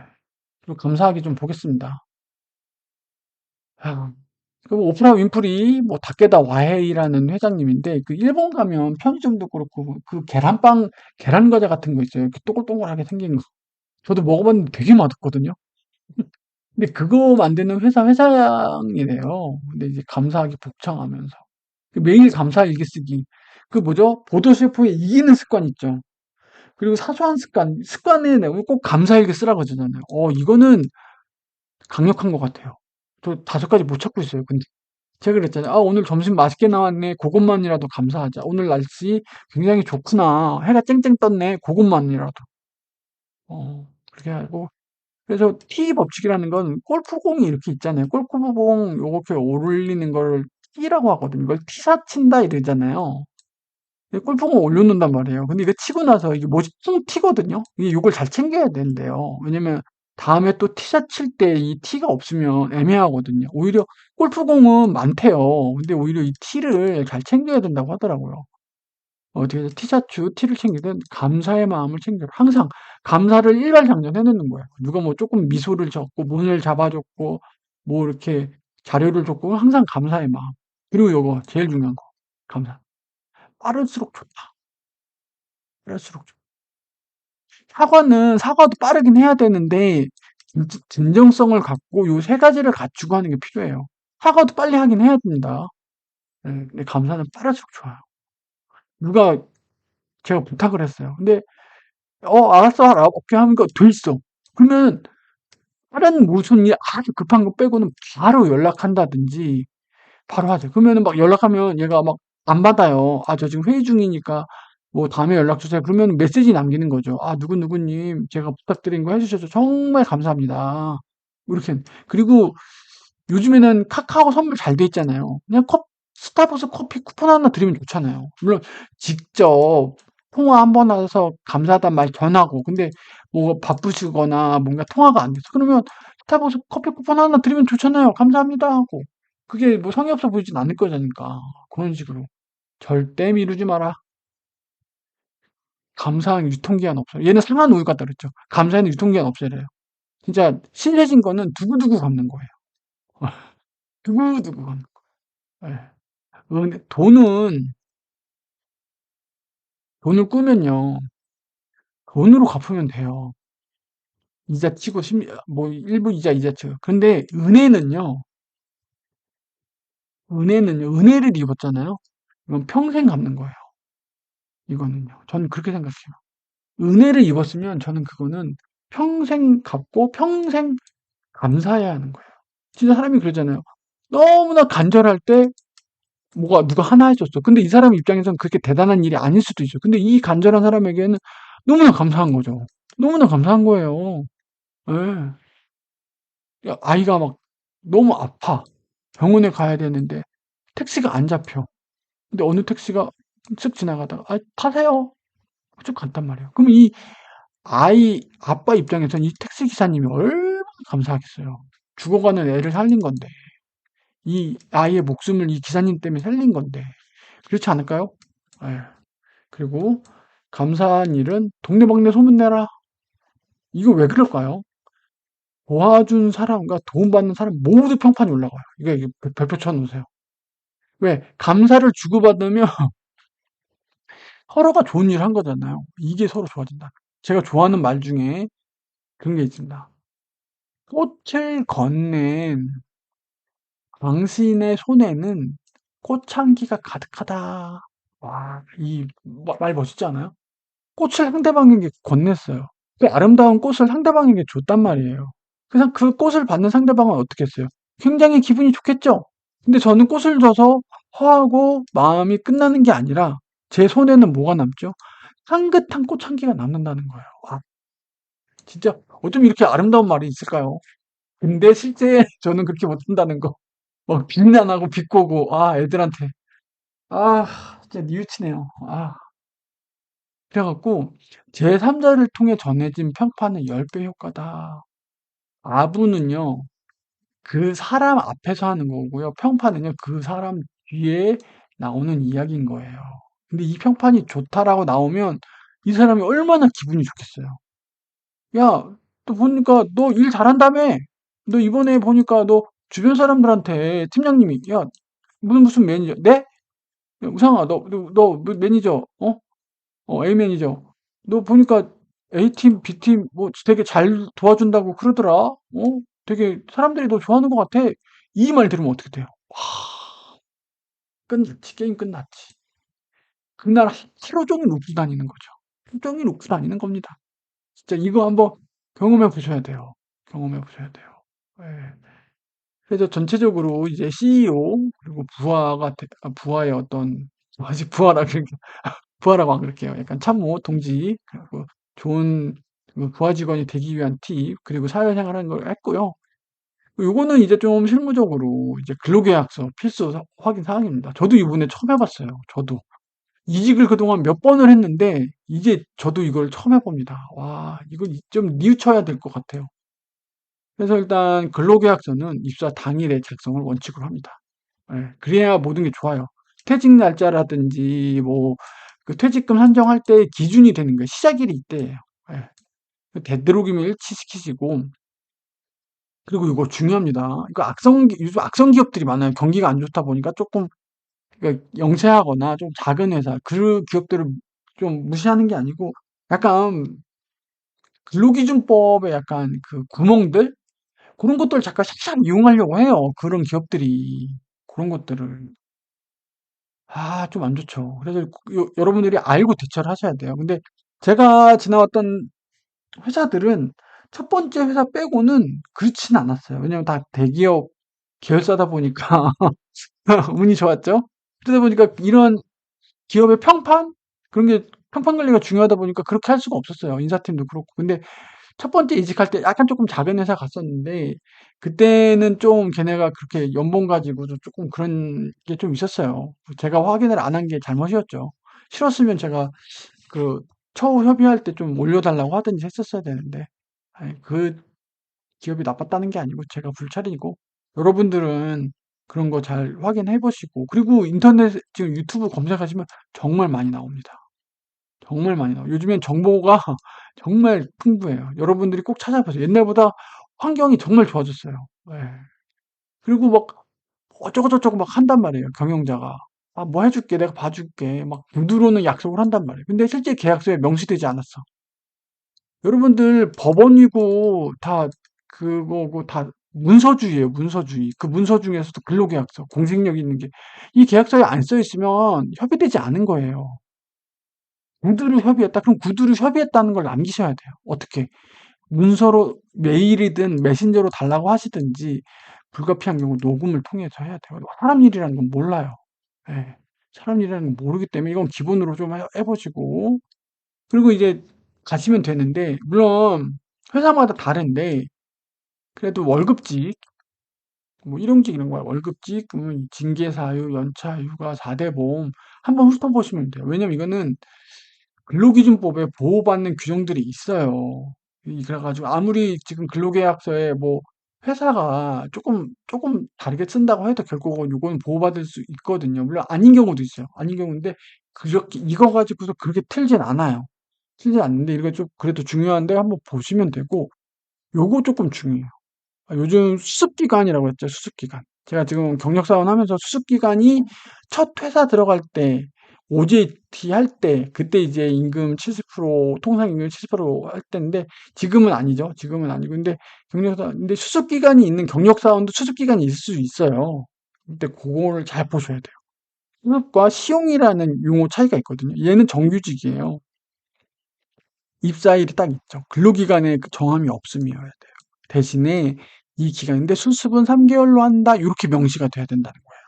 좀 감사하게 좀 보겠습니다. 아, 그 오프라 윈프리 뭐 다케다 와헤이라는 회장님인데 그 일본 가면 편의점도 그렇고 그 계란빵 계란 과자 같은 거 있어요. 이렇게 동글동글하게 생긴 거. 저도 먹어봤는데 되게 맛없거든요. 근데 그거 만드는 회사 회장이래요. 근데 이제 감사하게 복창하면서 그 매일 감사 일기 쓰기. 그 뭐죠? 보도 셰프의 이기는 습관 있죠. 그리고 사소한 습관에 내고 꼭 감사 일기 쓰라고 하잖아요. 이거는 강력한 것 같아요. 저 5가지 못 찾고 있어요. 근데 제가 그랬잖아요. 아, 오늘 점심 맛있게 나왔네. 그것만이라도 감사하자. 오늘 날씨 굉장히 좋구나. 해가 쨍쨍 떴네. 그것만이라도. 그렇게 하고. 그래서 T 법칙이라는 건 골프공이 이렇게 있잖아요. 골프공 요렇게 올리는 걸 T라고 하거든요. 이걸 티사 친다 이러잖아요. 골프공 올려놓는단 말이에요. 근데 이거 치고 나서 이게 뭐지 퉁 튀거든요. 이게 요걸 잘 챙겨야 된대요. 왜냐면 다음에 또 티샷 칠 때 이 티가 없으면 애매하거든요. 오히려 골프공은 많대요. 근데 오히려 이 티를 잘 챙겨야 된다고 하더라고요. 어떻게 해서 티셔츠, 티를 챙기든 감사의 마음을 챙겨라. 항상 감사를 일발장전 해놓는 거예요. 누가 뭐 조금 미소를 줬고, 문을 잡아줬고, 뭐 이렇게 자료를 줬고, 항상 감사의 마음. 그리고 요거, 제일 중요한 거. 감사. 빠를수록 좋다. 빠를수록 좋다. 사과도 빠르긴 해야 되는데, 진정성을 갖고 요 세 가지를 갖추고 하는 게 필요해요. 사과도 빨리 하긴 해야 된다. 예, 근데 감사는 빠를수록 좋아요. 누가 제가 부탁을 했어요. 근데 알았어, 알아. 오케이 하니까 돼 있어. 그러면 다른 무슨 일 아주 급한 거 빼고는 바로 연락한다든지 바로 하죠. 그러면은 막 연락하면 얘가 막 안 받아요. 아, 저 지금 회의 중이니까 뭐 다음에 연락 주세요. 그러면 메시지 남기는 거죠. 아, 누구누구님, 제가 부탁드린 거 해주셔서 정말 감사합니다. 이렇게. 그리고 요즘에는 카카오 선물 잘 돼 있잖아요. 그냥 스타벅스 커피 쿠폰 하나 드리면 좋잖아요. 물론 직접 통화 한번 해서 감사하단 말 전하고 근데 뭐 바쁘시거나 뭔가 통화가 안 돼서 그러면 스타벅스 커피 쿠폰 하나 드리면 좋잖아요. 감사합니다 하고 그게 뭐 성의 없어 보이진 않을 거니까 그런 식으로 절대 미루지 마라. 감사한 유통기한 없어요. 얘는 상한 우유 갖다 그랬죠. 감사에는 유통기한 없애래요. 진짜 신뢰진 거는 두고두고 갚는 거예요. 두고두고 갚는 거예요. 예. 근데 돈을 꾸면요. 돈으로 갚으면 돼요. 이자 치고 뭐 일부 이자 치고. 근데 은혜를 입었잖아요. 이건 평생 갚는 거예요. 이거는요. 저는 그렇게 생각해요. 은혜를 입었으면 저는 그거는 평생 갚고 평생 감사해야 하는 거예요. 진짜 사람이 그러잖아요. 너무나 간절할 때 뭐가 누가 하나 해줬어. 근데 이 사람 입장에서는 그렇게 대단한 일이 아닐 수도 있죠. 근데 이 간절한 사람에게는 너무나 감사한 거죠. 너무나 감사한 거예요. 예. 아이가 막 너무 아파. 병원에 가야 되는데 택시가 안 잡혀. 근데 어느 택시가 쓱 지나가다가 아, 타세요. 쭉 간단 말이에요. 그럼 이 아빠 입장에서는 이 택시 기사님이 얼마나 감사하겠어요. 죽어가는 애를 살린 건데. 이 아이의 목숨을 이 기사님 때문에 살린 건데. 그렇지 않을까요? 예. 그리고 감사한 일은 동네방네 소문내라. 이거 왜 그럴까요? 도와준 사람과 도움받는 사람 모두 평판이 올라가요. 이게 별표 쳐놓으세요. 왜? 감사를 주고받으면 서로가 좋은 일을 한 거잖아요. 이게 서로 좋아진다. 제가 좋아하는 말 중에 그런 게 있습니다. 꽃을 건넨 당신의 손에는 꽃향기가 가득하다. 와, 이 말 멋있지 않아요? 꽃을 상대방에게 건넸어요. 그 아름다운 꽃을 상대방에게 줬단 말이에요. 그래서 그 꽃을 받는 상대방은 어떻게 했어요? 굉장히 기분이 좋겠죠? 근데 저는 꽃을 줘서 허하고 마음이 끝나는 게 아니라 제 손에는 뭐가 남죠? 향긋한 꽃향기가 남는다는 거예요. 와, 진짜 어쩜 이렇게 아름다운 말이 있을까요? 근데 실제 저는 그렇게 못한다는 거. 막 비난하고 비꼬고, 아, 애들한테. 아, 진짜 뉘우치네요. 아. 그래갖고, 제3자를 통해 전해진 평판은 10배 효과다. 아부는요, 그 사람 앞에서 하는 거고요. 평판은요, 그 사람 뒤에 나오는 이야기인 거예요. 근데 이 평판이 좋다라고 나오면 이 사람이 얼마나 기분이 좋겠어요. 야, 또 보니까 너 일 잘한다며? 너 이번에 보니까 너 주변 사람들한테 팀장님이, 야, 무슨 매니저, 네? 야, 우상아, 너 매니저, A 매니저. 너 보니까 A팀, B팀 뭐 되게 잘 도와준다고 그러더라. 되게 사람들이 너 좋아하는 것 같아. 이 말 들으면 어떻게 돼요? 와, 끝났지. 게임 끝났지. 그날 하루 종일 웃고 다니는 거죠. 하루 종일 웃고 다니는 겁니다. 진짜 이거 한번 경험해 보셔야 돼요. 경험해 보셔야 돼요. 예. 그래서 전체적으로 이제 CEO 그리고 부하의 어떤 아직 부하라 부하라고 안 그럴게요. 약간 참모, 동지, 그리고 좋은 그 부하 직원이 되기 위한 팁, 그리고 사회생활 하는 걸 했고요. 요거는 이제 좀 실무적으로 이제 근로계약서 필수 확인 사항입니다. 저도 이번에 처음 해봤어요. 저도. 이직을 그동안 몇 번을 했는데, 이제 저도 이걸 처음 해봅니다. 와, 이건 좀 뉘우쳐야 될 것 같아요. 그래서 일단 근로계약서는 입사 당일에 작성을 원칙으로 합니다. 예, 그래야 모든 게 좋아요. 퇴직 날짜라든지 뭐 그 퇴직금 산정할 때 기준이 되는 거예요. 시작일이 이때예요. 예. 되도록이면 일치시키시고 그리고 이거 중요합니다. 이거 요즘 악성 기업들이 많아요. 경기가 안 좋다 보니까 조금 그러니까 영세하거나 좀 작은 회사 그 기업들을 좀 무시하는 게 아니고 약간 근로기준법에 약간 그 구멍들 그런 것들을 잠깐 샥샥 이용하려고 해요. 그런 기업들이 그런 것들을 좀 안 좋죠. 그래서 여러분들이 알고 대처를 하셔야 돼요. 근데 제가 지나왔던 회사들은 첫 번째 회사 빼고는 그렇지는 않았어요. 왜냐면 다 대기업 계열사다 보니까 운이 좋았죠. 그러다 보니까 이런 기업의 평판? 그런 게 평판 관리가 중요하다 보니까 그렇게 할 수가 없었어요. 인사팀도 그렇고. 근데 첫 번째 이직할 때 약간 조금 작은 회사 갔었는데 그때는 좀 걔네가 그렇게 연봉 가지고 조금 그런 게 좀 있었어요. 제가 확인을 안 한 게 잘못이었죠. 싫었으면 제가 그 처우 협의할 때 좀 올려달라고 하든지 했었어야 되는데 아이, 그 기업이 나빴다는 게 아니고 제가 불찰이고 여러분들은 그런 거 잘 확인해 보시고 그리고 인터넷 지금 유튜브 검색하시면 정말 많이 나옵니다. 정말 많이 나와요. 요즘엔 정보가 정말 풍부해요. 여러분들이 꼭 찾아보세요. 옛날보다 환경이 정말 좋아졌어요. 예. 그리고 막 어쩌고저쩌고 막 한단 말이에요. 경영자가. 뭐 해줄게. 내가 봐줄게. 막 구두로는 약속을 한단 말이에요. 근데 실제 계약서에 명시되지 않았어. 여러분들 법원이고 다 그거고 다 문서주의예요. 문서주의. 그 문서 중에서도 근로계약서, 공식력 있는 게 이 계약서에 안 써 있으면 협의되지 않은 거예요. 구두를 협의했다? 그럼 구두를 협의했다는 걸 남기셔야 돼요. 어떻게? 문서로 메일이든 메신저로 달라고 하시든지 불가피한 경우 녹음을 통해서 해야 돼요. 사람 일이라는 건 몰라요. 예. 사람 일이라는 건 모르기 때문에 이건 기본으로 좀 해보시고 그리고 이제 가시면 되는데 물론 회사마다 다른데 그래도 월급직 뭐 일용직 이런 거야. 월급직, 징계 사유, 연차, 휴가, 4대 보험 한번 훑어보시면 돼요. 왜냐면 이거는 근로기준법에 보호받는 규정들이 있어요. 그래가지고 아무리 지금 근로계약서에 뭐 회사가 조금 다르게 쓴다고 해도 결국은 요거는 보호받을 수 있거든요. 물론 아닌 경우도 있어요. 아닌 경우인데 그렇게 이거 가지고서 그렇게 틀진 않아요. 틀진 않는데 이거 좀 그래도 중요한데 한번 보시면 되고 요거 조금 중요해요. 요즘 수습기간이라고 했죠. 수습기간. 제가 지금 경력사원 하면서 수습기간이 첫 회사 들어갈 때 OJT 할 때 그때 이제 임금 70% 통상 임금 70%할 때인데 지금은 아니죠. 지금은 아니고 근데 경력사 근데 수습기간이 있는 경력사원도 수습기간이 있을 수 있어요. 근데 그거를 잘 보셔야 돼요. 수습과 시용이라는 용어 차이가 있거든요. 얘는 정규직이에요. 입사일이 딱 있죠. 근로기간에 그 정함이 없음이어야 돼요. 대신에 이 기간인데 수습은 3개월로 한다. 이렇게 명시가 돼야 된다는 거예요.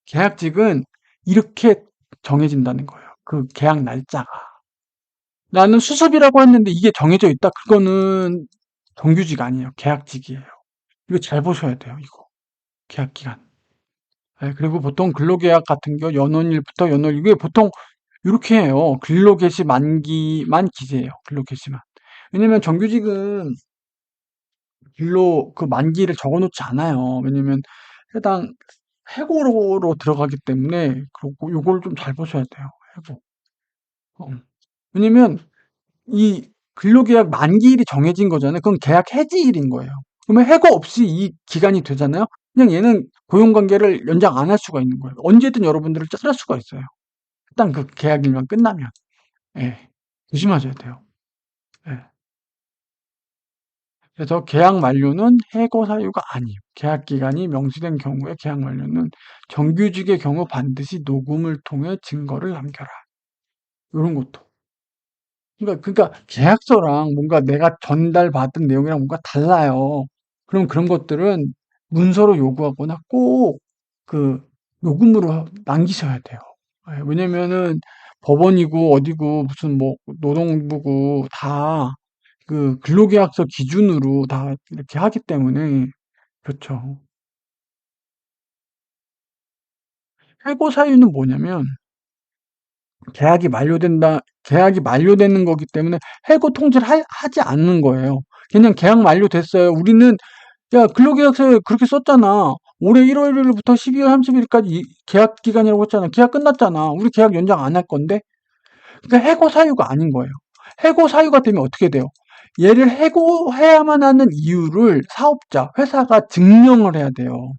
계약직은 이렇게 정해진다는 거예요. 그 계약 날짜가. 나는 수습이라고 했는데 이게 정해져 있다. 그거는 정규직 아니에요. 계약직이에요. 이거 잘 보셔야 돼요. 이거 계약 기간. 네, 그리고 보통 근로계약 같은 거 연원일부터 연월 이게 보통 이렇게 해요. 근로개시 만기만 기재해요. 근로개시만. 왜냐면 정규직은 그 만기를 적어 놓지 않아요. 왜냐면 해당 해고로 들어가기 때문에 그리고 요걸 좀 잘 보셔야 돼요. 해고. 어. 왜냐면 이 근로계약 만기일이 정해진 거잖아요. 그건 계약 해지일인 거예요. 그러면 해고 없이 이 기간이 되잖아요. 그냥 얘는 고용관계를 연장 안 할 수가 있는 거예요. 언제든 여러분들을 자를 수가 있어요. 일단 그 계약일만 끝나면. 예. 조심하셔야 돼요. 예. 그래서 계약 만료는 해고 사유가 아니에요. 계약 기간이 명시된 경우에 계약 만료는 정규직의 경우 반드시 녹음을 통해 증거를 남겨라. 이런 것도. 그러니까 계약서랑 뭔가 내가 전달받은 내용이랑 뭔가 달라요. 그럼 그런 것들은 문서로 요구하거나 꼭 그 녹음으로 남기셔야 돼요. 예, 왜냐면은 법원이고 어디고 무슨 뭐 노동부고 다 그 근로계약서 기준으로 다 이렇게 하기 때문에 그렇죠. 해고 사유는 뭐냐면 계약이 만료되는 거기 때문에 해고 통지를 하지 않는 거예요. 그냥 계약 만료됐어요. 우리는 야 근로계약서에 그렇게 썼잖아. 올해 1월 1일부터 12월 30일까지 계약 기간이라고 했잖아. 계약 끝났잖아. 우리 계약 연장 안 할 건데. 그러니까 해고 사유가 아닌 거예요. 해고 사유가 되면 어떻게 돼요? 얘를 해고해야만 하는 이유를 사업자, 회사가 증명을 해야 돼요.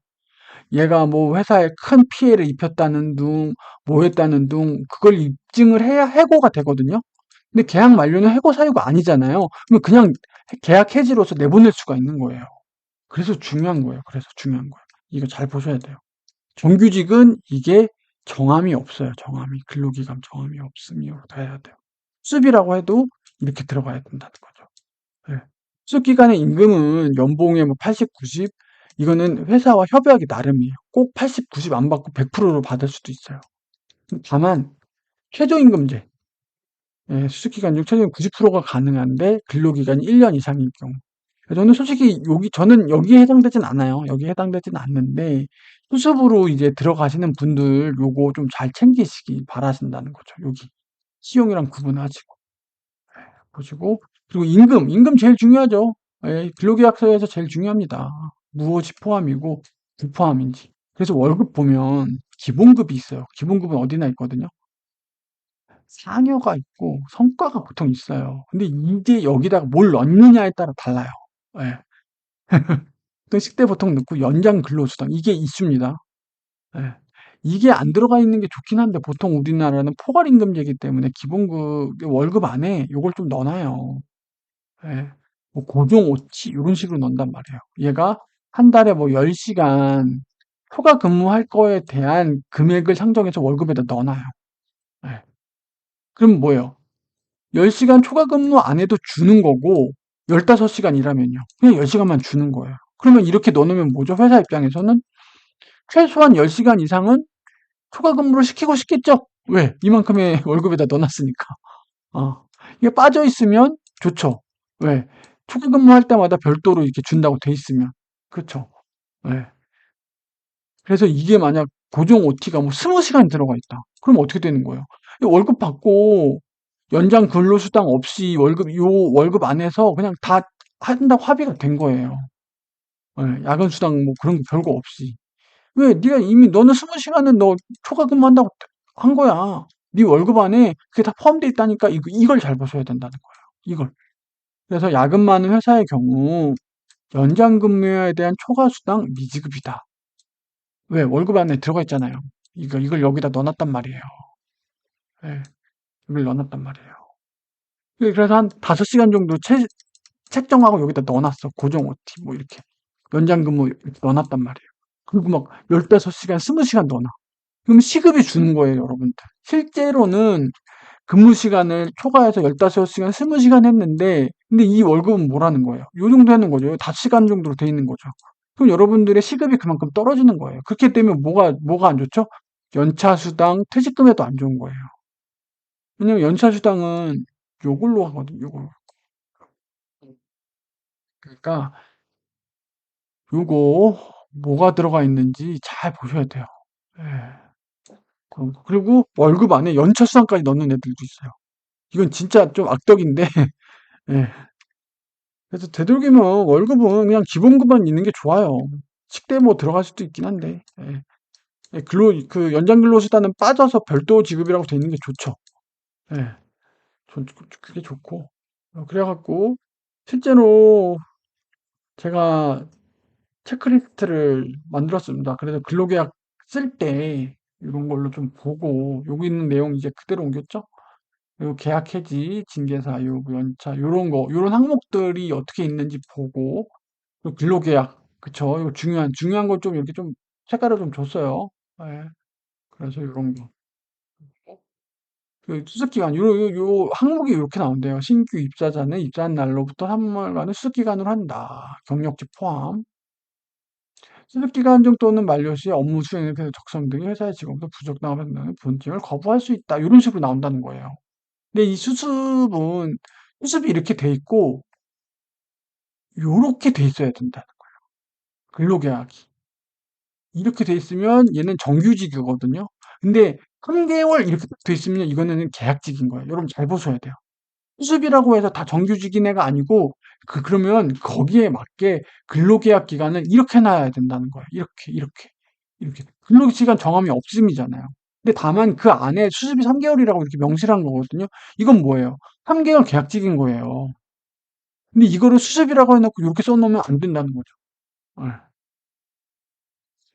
얘가 뭐 회사에 큰 피해를 입혔다는 둥, 뭐 했다는 둥, 그걸 입증을 해야 해고가 되거든요. 근데 계약 만료는 해고 사유가 아니잖아요. 그럼 그냥 계약 해지로서 내보낼 수가 있는 거예요. 그래서 중요한 거예요. 그래서 중요한 거예요. 이거 잘 보셔야 돼요. 정규직은 이게 정함이 없어요. 정함이. 근로기간 정함이 없으면 해야 돼요. 수습이라고 해도 이렇게 들어가야 된다는 거죠. 예. 수습 기간의 임금은 연봉의 뭐 80, 90 이거는 회사와 협의하기 나름이에요. 꼭 80, 90 안 받고 100%로 받을 수도 있어요. 다만 최저임금제 예, 수습 기간 중 최저임금 90%가 가능한데 근로기간이 1년 이상일 경우. 저는 솔직히 저는 여기에 해당되진 않아요. 여기에 해당되진 않는데 수습으로 이제 들어가시는 분들 요거 좀 잘 챙기시기 바라신다는 거죠. 여기 시용이랑 구분하시고. 보시고 그리고 임금 제일 중요하죠. 예, 근로계약서에서 제일 중요합니다. 무엇이 포함이고 불포함인지. 그래서 월급 보면 기본급이 있어요. 기본급은 어디나 있거든요. 상여가 있고 성과가 보통 있어요. 근데 이게 여기다가 뭘 넣느냐에 따라 달라요. 예. 그 식대 보통 넣고 연장 근로수당 이게 이슈입니다. 예. 이게 안 들어가 있는 게 좋긴 한데 보통 우리나라는 포괄임금제이기 때문에 기본급 월급 안에 요걸 좀 넣어놔요. 예. 뭐 고정 OT 요런 식으로 넣는단 말이에요. 얘가 한 달에 뭐 10시간 초과 근무할 거에 대한 금액을 상정해서 월급에다 넣어놔요. 예. 그럼 뭐예요? 10시간 초과 근무 안 해도 주는 거고 15시간 일하면요. 그냥 10시간만 주는 거예요. 그러면 이렇게 넣어놓으면 뭐죠? 회사 입장에서는 최소한 10시간 이상은 초과 근무를 시키고 싶겠죠? 왜? 이만큼의 월급에다 넣어놨으니까. 어. 이게 빠져 있으면 좋죠. 왜? 초과 근무할 때마다 별도로 이렇게 준다고 돼 있으면. 그렇죠. 예. 그래서 이게 만약 고정 OT가 뭐 20시간 들어가 있다. 그럼 어떻게 되는 거예요? 월급 받고 연장 근로수당 없이 월급 안에서 그냥 다 한다고 합의가 된 거예요. 예, 야근 수당 뭐 그런 거 별거 없이. 왜 네가 이미 너는 20시간은 너 초과 근무한다고 한 거야. 네 월급 안에 그게 다 포함돼 있다니까 이걸 잘 보셔야 된다는 거예요. 이걸. 그래서 야근 많은 회사의 경우 연장 근무에 대한 초과 수당 미지급이다. 왜? 월급 안에 들어가 있잖아요. 이걸 여기다 넣어놨단 말이에요. 예, 이걸 넣어놨단 말이에요. 그래서 한 5시간 정도 책정하고 여기다 넣어놨어. 고정 OT 뭐 이렇게. 연장 근무 이렇게 넣어놨단 말이에요. 그리고 막 15시간, 20시간 넣어놔. 그럼 시급이 주는 거예요, 여러분들. 실제로는 근무 시간을 초과해서 15시간, 20시간 했는데, 근데 이 월급은 뭐라는 거예요? 요 정도 하는 거죠. 5시간 정도로 돼 있는 거죠. 그럼 여러분들의 시급이 그만큼 떨어지는 거예요. 그렇게 되면 뭐가 안 좋죠? 연차 수당, 퇴직금에도 안 좋은 거예요. 왜냐면 연차 수당은 요걸로 하거든요, 요걸로. 그러니까 요거 뭐가 들어가 있는지 잘 보셔야 돼요. 예. 그리고 월급 안에 연차 수당까지 넣는 애들도 있어요. 이건 진짜 좀 악덕인데, 예. 그래서 되도록이면 월급은 그냥 기본급만 있는 게 좋아요. 식대 뭐 들어갈 수도 있긴 한데, 예. 예, 그 연장 근로수단은 빠져서 별도 지급이라고 돼 있는 게 좋죠. 예. 그게 좋고. 그래갖고, 실제로 제가 체크리스트를 만들었습니다. 그래서 근로계약 쓸 때 이런 걸로 좀 보고, 여기 있는 내용 이제 그대로 옮겼죠? 요 계약 해지, 징계사, 요 연차, 요런 거, 요런 항목들이 어떻게 있는지 보고, 요 근로계약, 그쵸? 이거 중요한 걸 좀 이렇게 좀 색깔을 좀 줬어요. 예. 그래서 요런 거. 그 수습기간, 요 항목이 이렇게 나온대요. 신규 입사자는 입사한 날로부터 3월간은 수습기간으로 한다. 경력직 포함. 수습기간 정도는 만료 시 업무 수행에 대해 적성 등의 회사의 직원도 부적당하면 본직을 거부할 수 있다. 이런 식으로 나온다는 거예요. 근데 이 수습이 이렇게 돼 있고, 요렇게 돼 있어야 된다는 거예요. 근로계약이. 이렇게 돼 있으면 얘는 정규직이거든요. 근데 3개월 이렇게 돼 있으면 이거는 계약직인 거예요. 여러분 잘 보셔야 돼요. 수습이라고 해서 다 정규직인 애가 아니고, 그러면 거기에 맞게 근로계약 기간을 이렇게 놔야 된다는 거예요. 이렇게. 근로시간 정함이 없음이잖아요. 근데 다만 그 안에 수습이 3개월이라고 이렇게 명시를 한 거거든요. 이건 뭐예요? 3개월 계약직인 거예요. 근데 이거를 수습이라고 해놓고 이렇게 써놓으면 안 된다는 거죠. 예.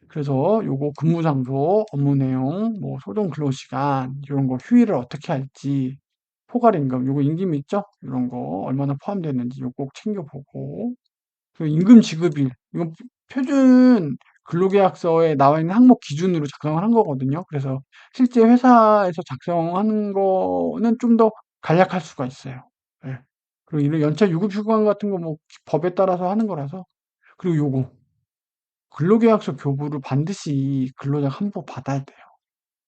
그래서 요거 근무 장소, 업무 내용, 뭐 소정 근로 시간 이런 거 휴일을 어떻게 할지, 포괄 임금, 요거 임금 있죠? 이런 거 얼마나 포함되는지 요거 꼭 챙겨보고, 그리고 임금 지급일, 이건 표준 근로계약서에 나와 있는 항목 기준으로 작성을 한 거거든요. 그래서 실제 회사에서 작성하는 거는 좀 더 간략할 수가 있어요. 예. 그리고 이런 연차 유급 휴관 같은 거 뭐 법에 따라서 하는 거라서. 그리고 요거 근로계약서 교부를 반드시 근로자 한부 받아야 돼요.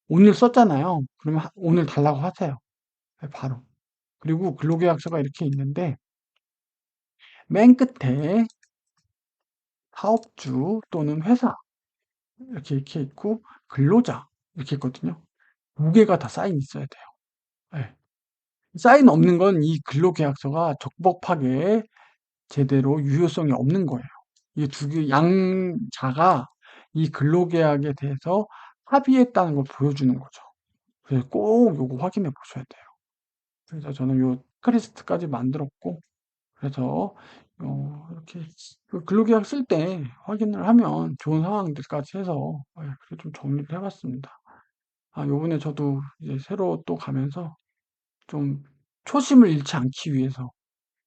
오늘 썼잖아요. 그러면 오늘 달라고 하세요. 네, 바로. 그리고 근로계약서가 이렇게 있는데 맨 끝에 사업주 또는 회사 이렇게 있고 근로자 이렇게 있거든요. 두 개가 다 사인이 있어야 돼요. 네. 사인 없는 건 이 근로계약서가 적법하게 제대로 유효성이 없는 거예요. 이 두 개, 양자가 이 근로계약에 대해서 합의했다는 걸 보여주는 거죠. 그래서 꼭 요거 확인해 보셔야 돼요. 그래서 저는 요 체크리스트까지 만들었고, 그래서 이렇게 그 근로계약 쓸 때 확인을 하면 좋은 상황들까지 해서 그렇게 좀 정리를 해봤습니다. 아, 요번에 저도 이제 새로 또 가면서 좀 초심을 잃지 않기 위해서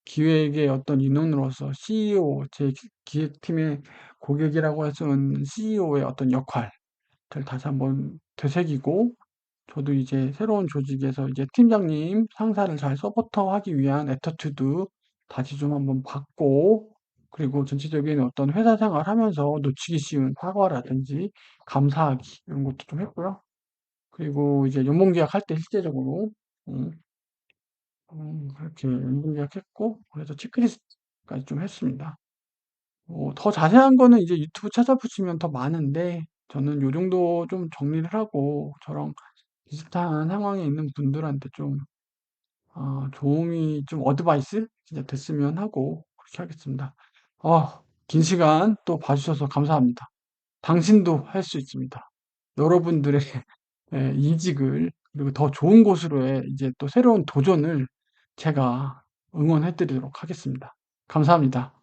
기획의 어떤 인원으로서 CEO, 제 기획팀의 고객이라고 해서는 CEO의 어떤 역할을 다시 한번 되새기고, 저도 이제 새로운 조직에서 이제 팀장님, 상사를 잘 서포터하기 위한 애터튜드 다시 좀 한번 받고, 그리고 전체적인 어떤 회사 생활 하면서 놓치기 쉬운 사과라든지 감사하기 이런 것도 좀 했고요. 그리고 이제 연봉 계약할 때 실제적으로 음, 그렇게 연봉 계약했고, 그래서 체크리스트까지 좀 했습니다. 더 자세한 거는 이제 유튜브 찾아보시면 더 많은데, 저는 요 정도 좀 정리를 하고 저랑 비슷한 상황에 있는 분들한테 좀 도움이 좀 어드바이스 진짜 됐으면 하고 그렇게 하겠습니다. 아, 긴 시간 또 봐 주셔서 감사합니다. 당신도 할 수 있습니다. 여러분들의 이직을 그리고 더 좋은 곳으로의 이제 또 새로운 도전을 제가 응원해 드리도록 하겠습니다. 감사합니다.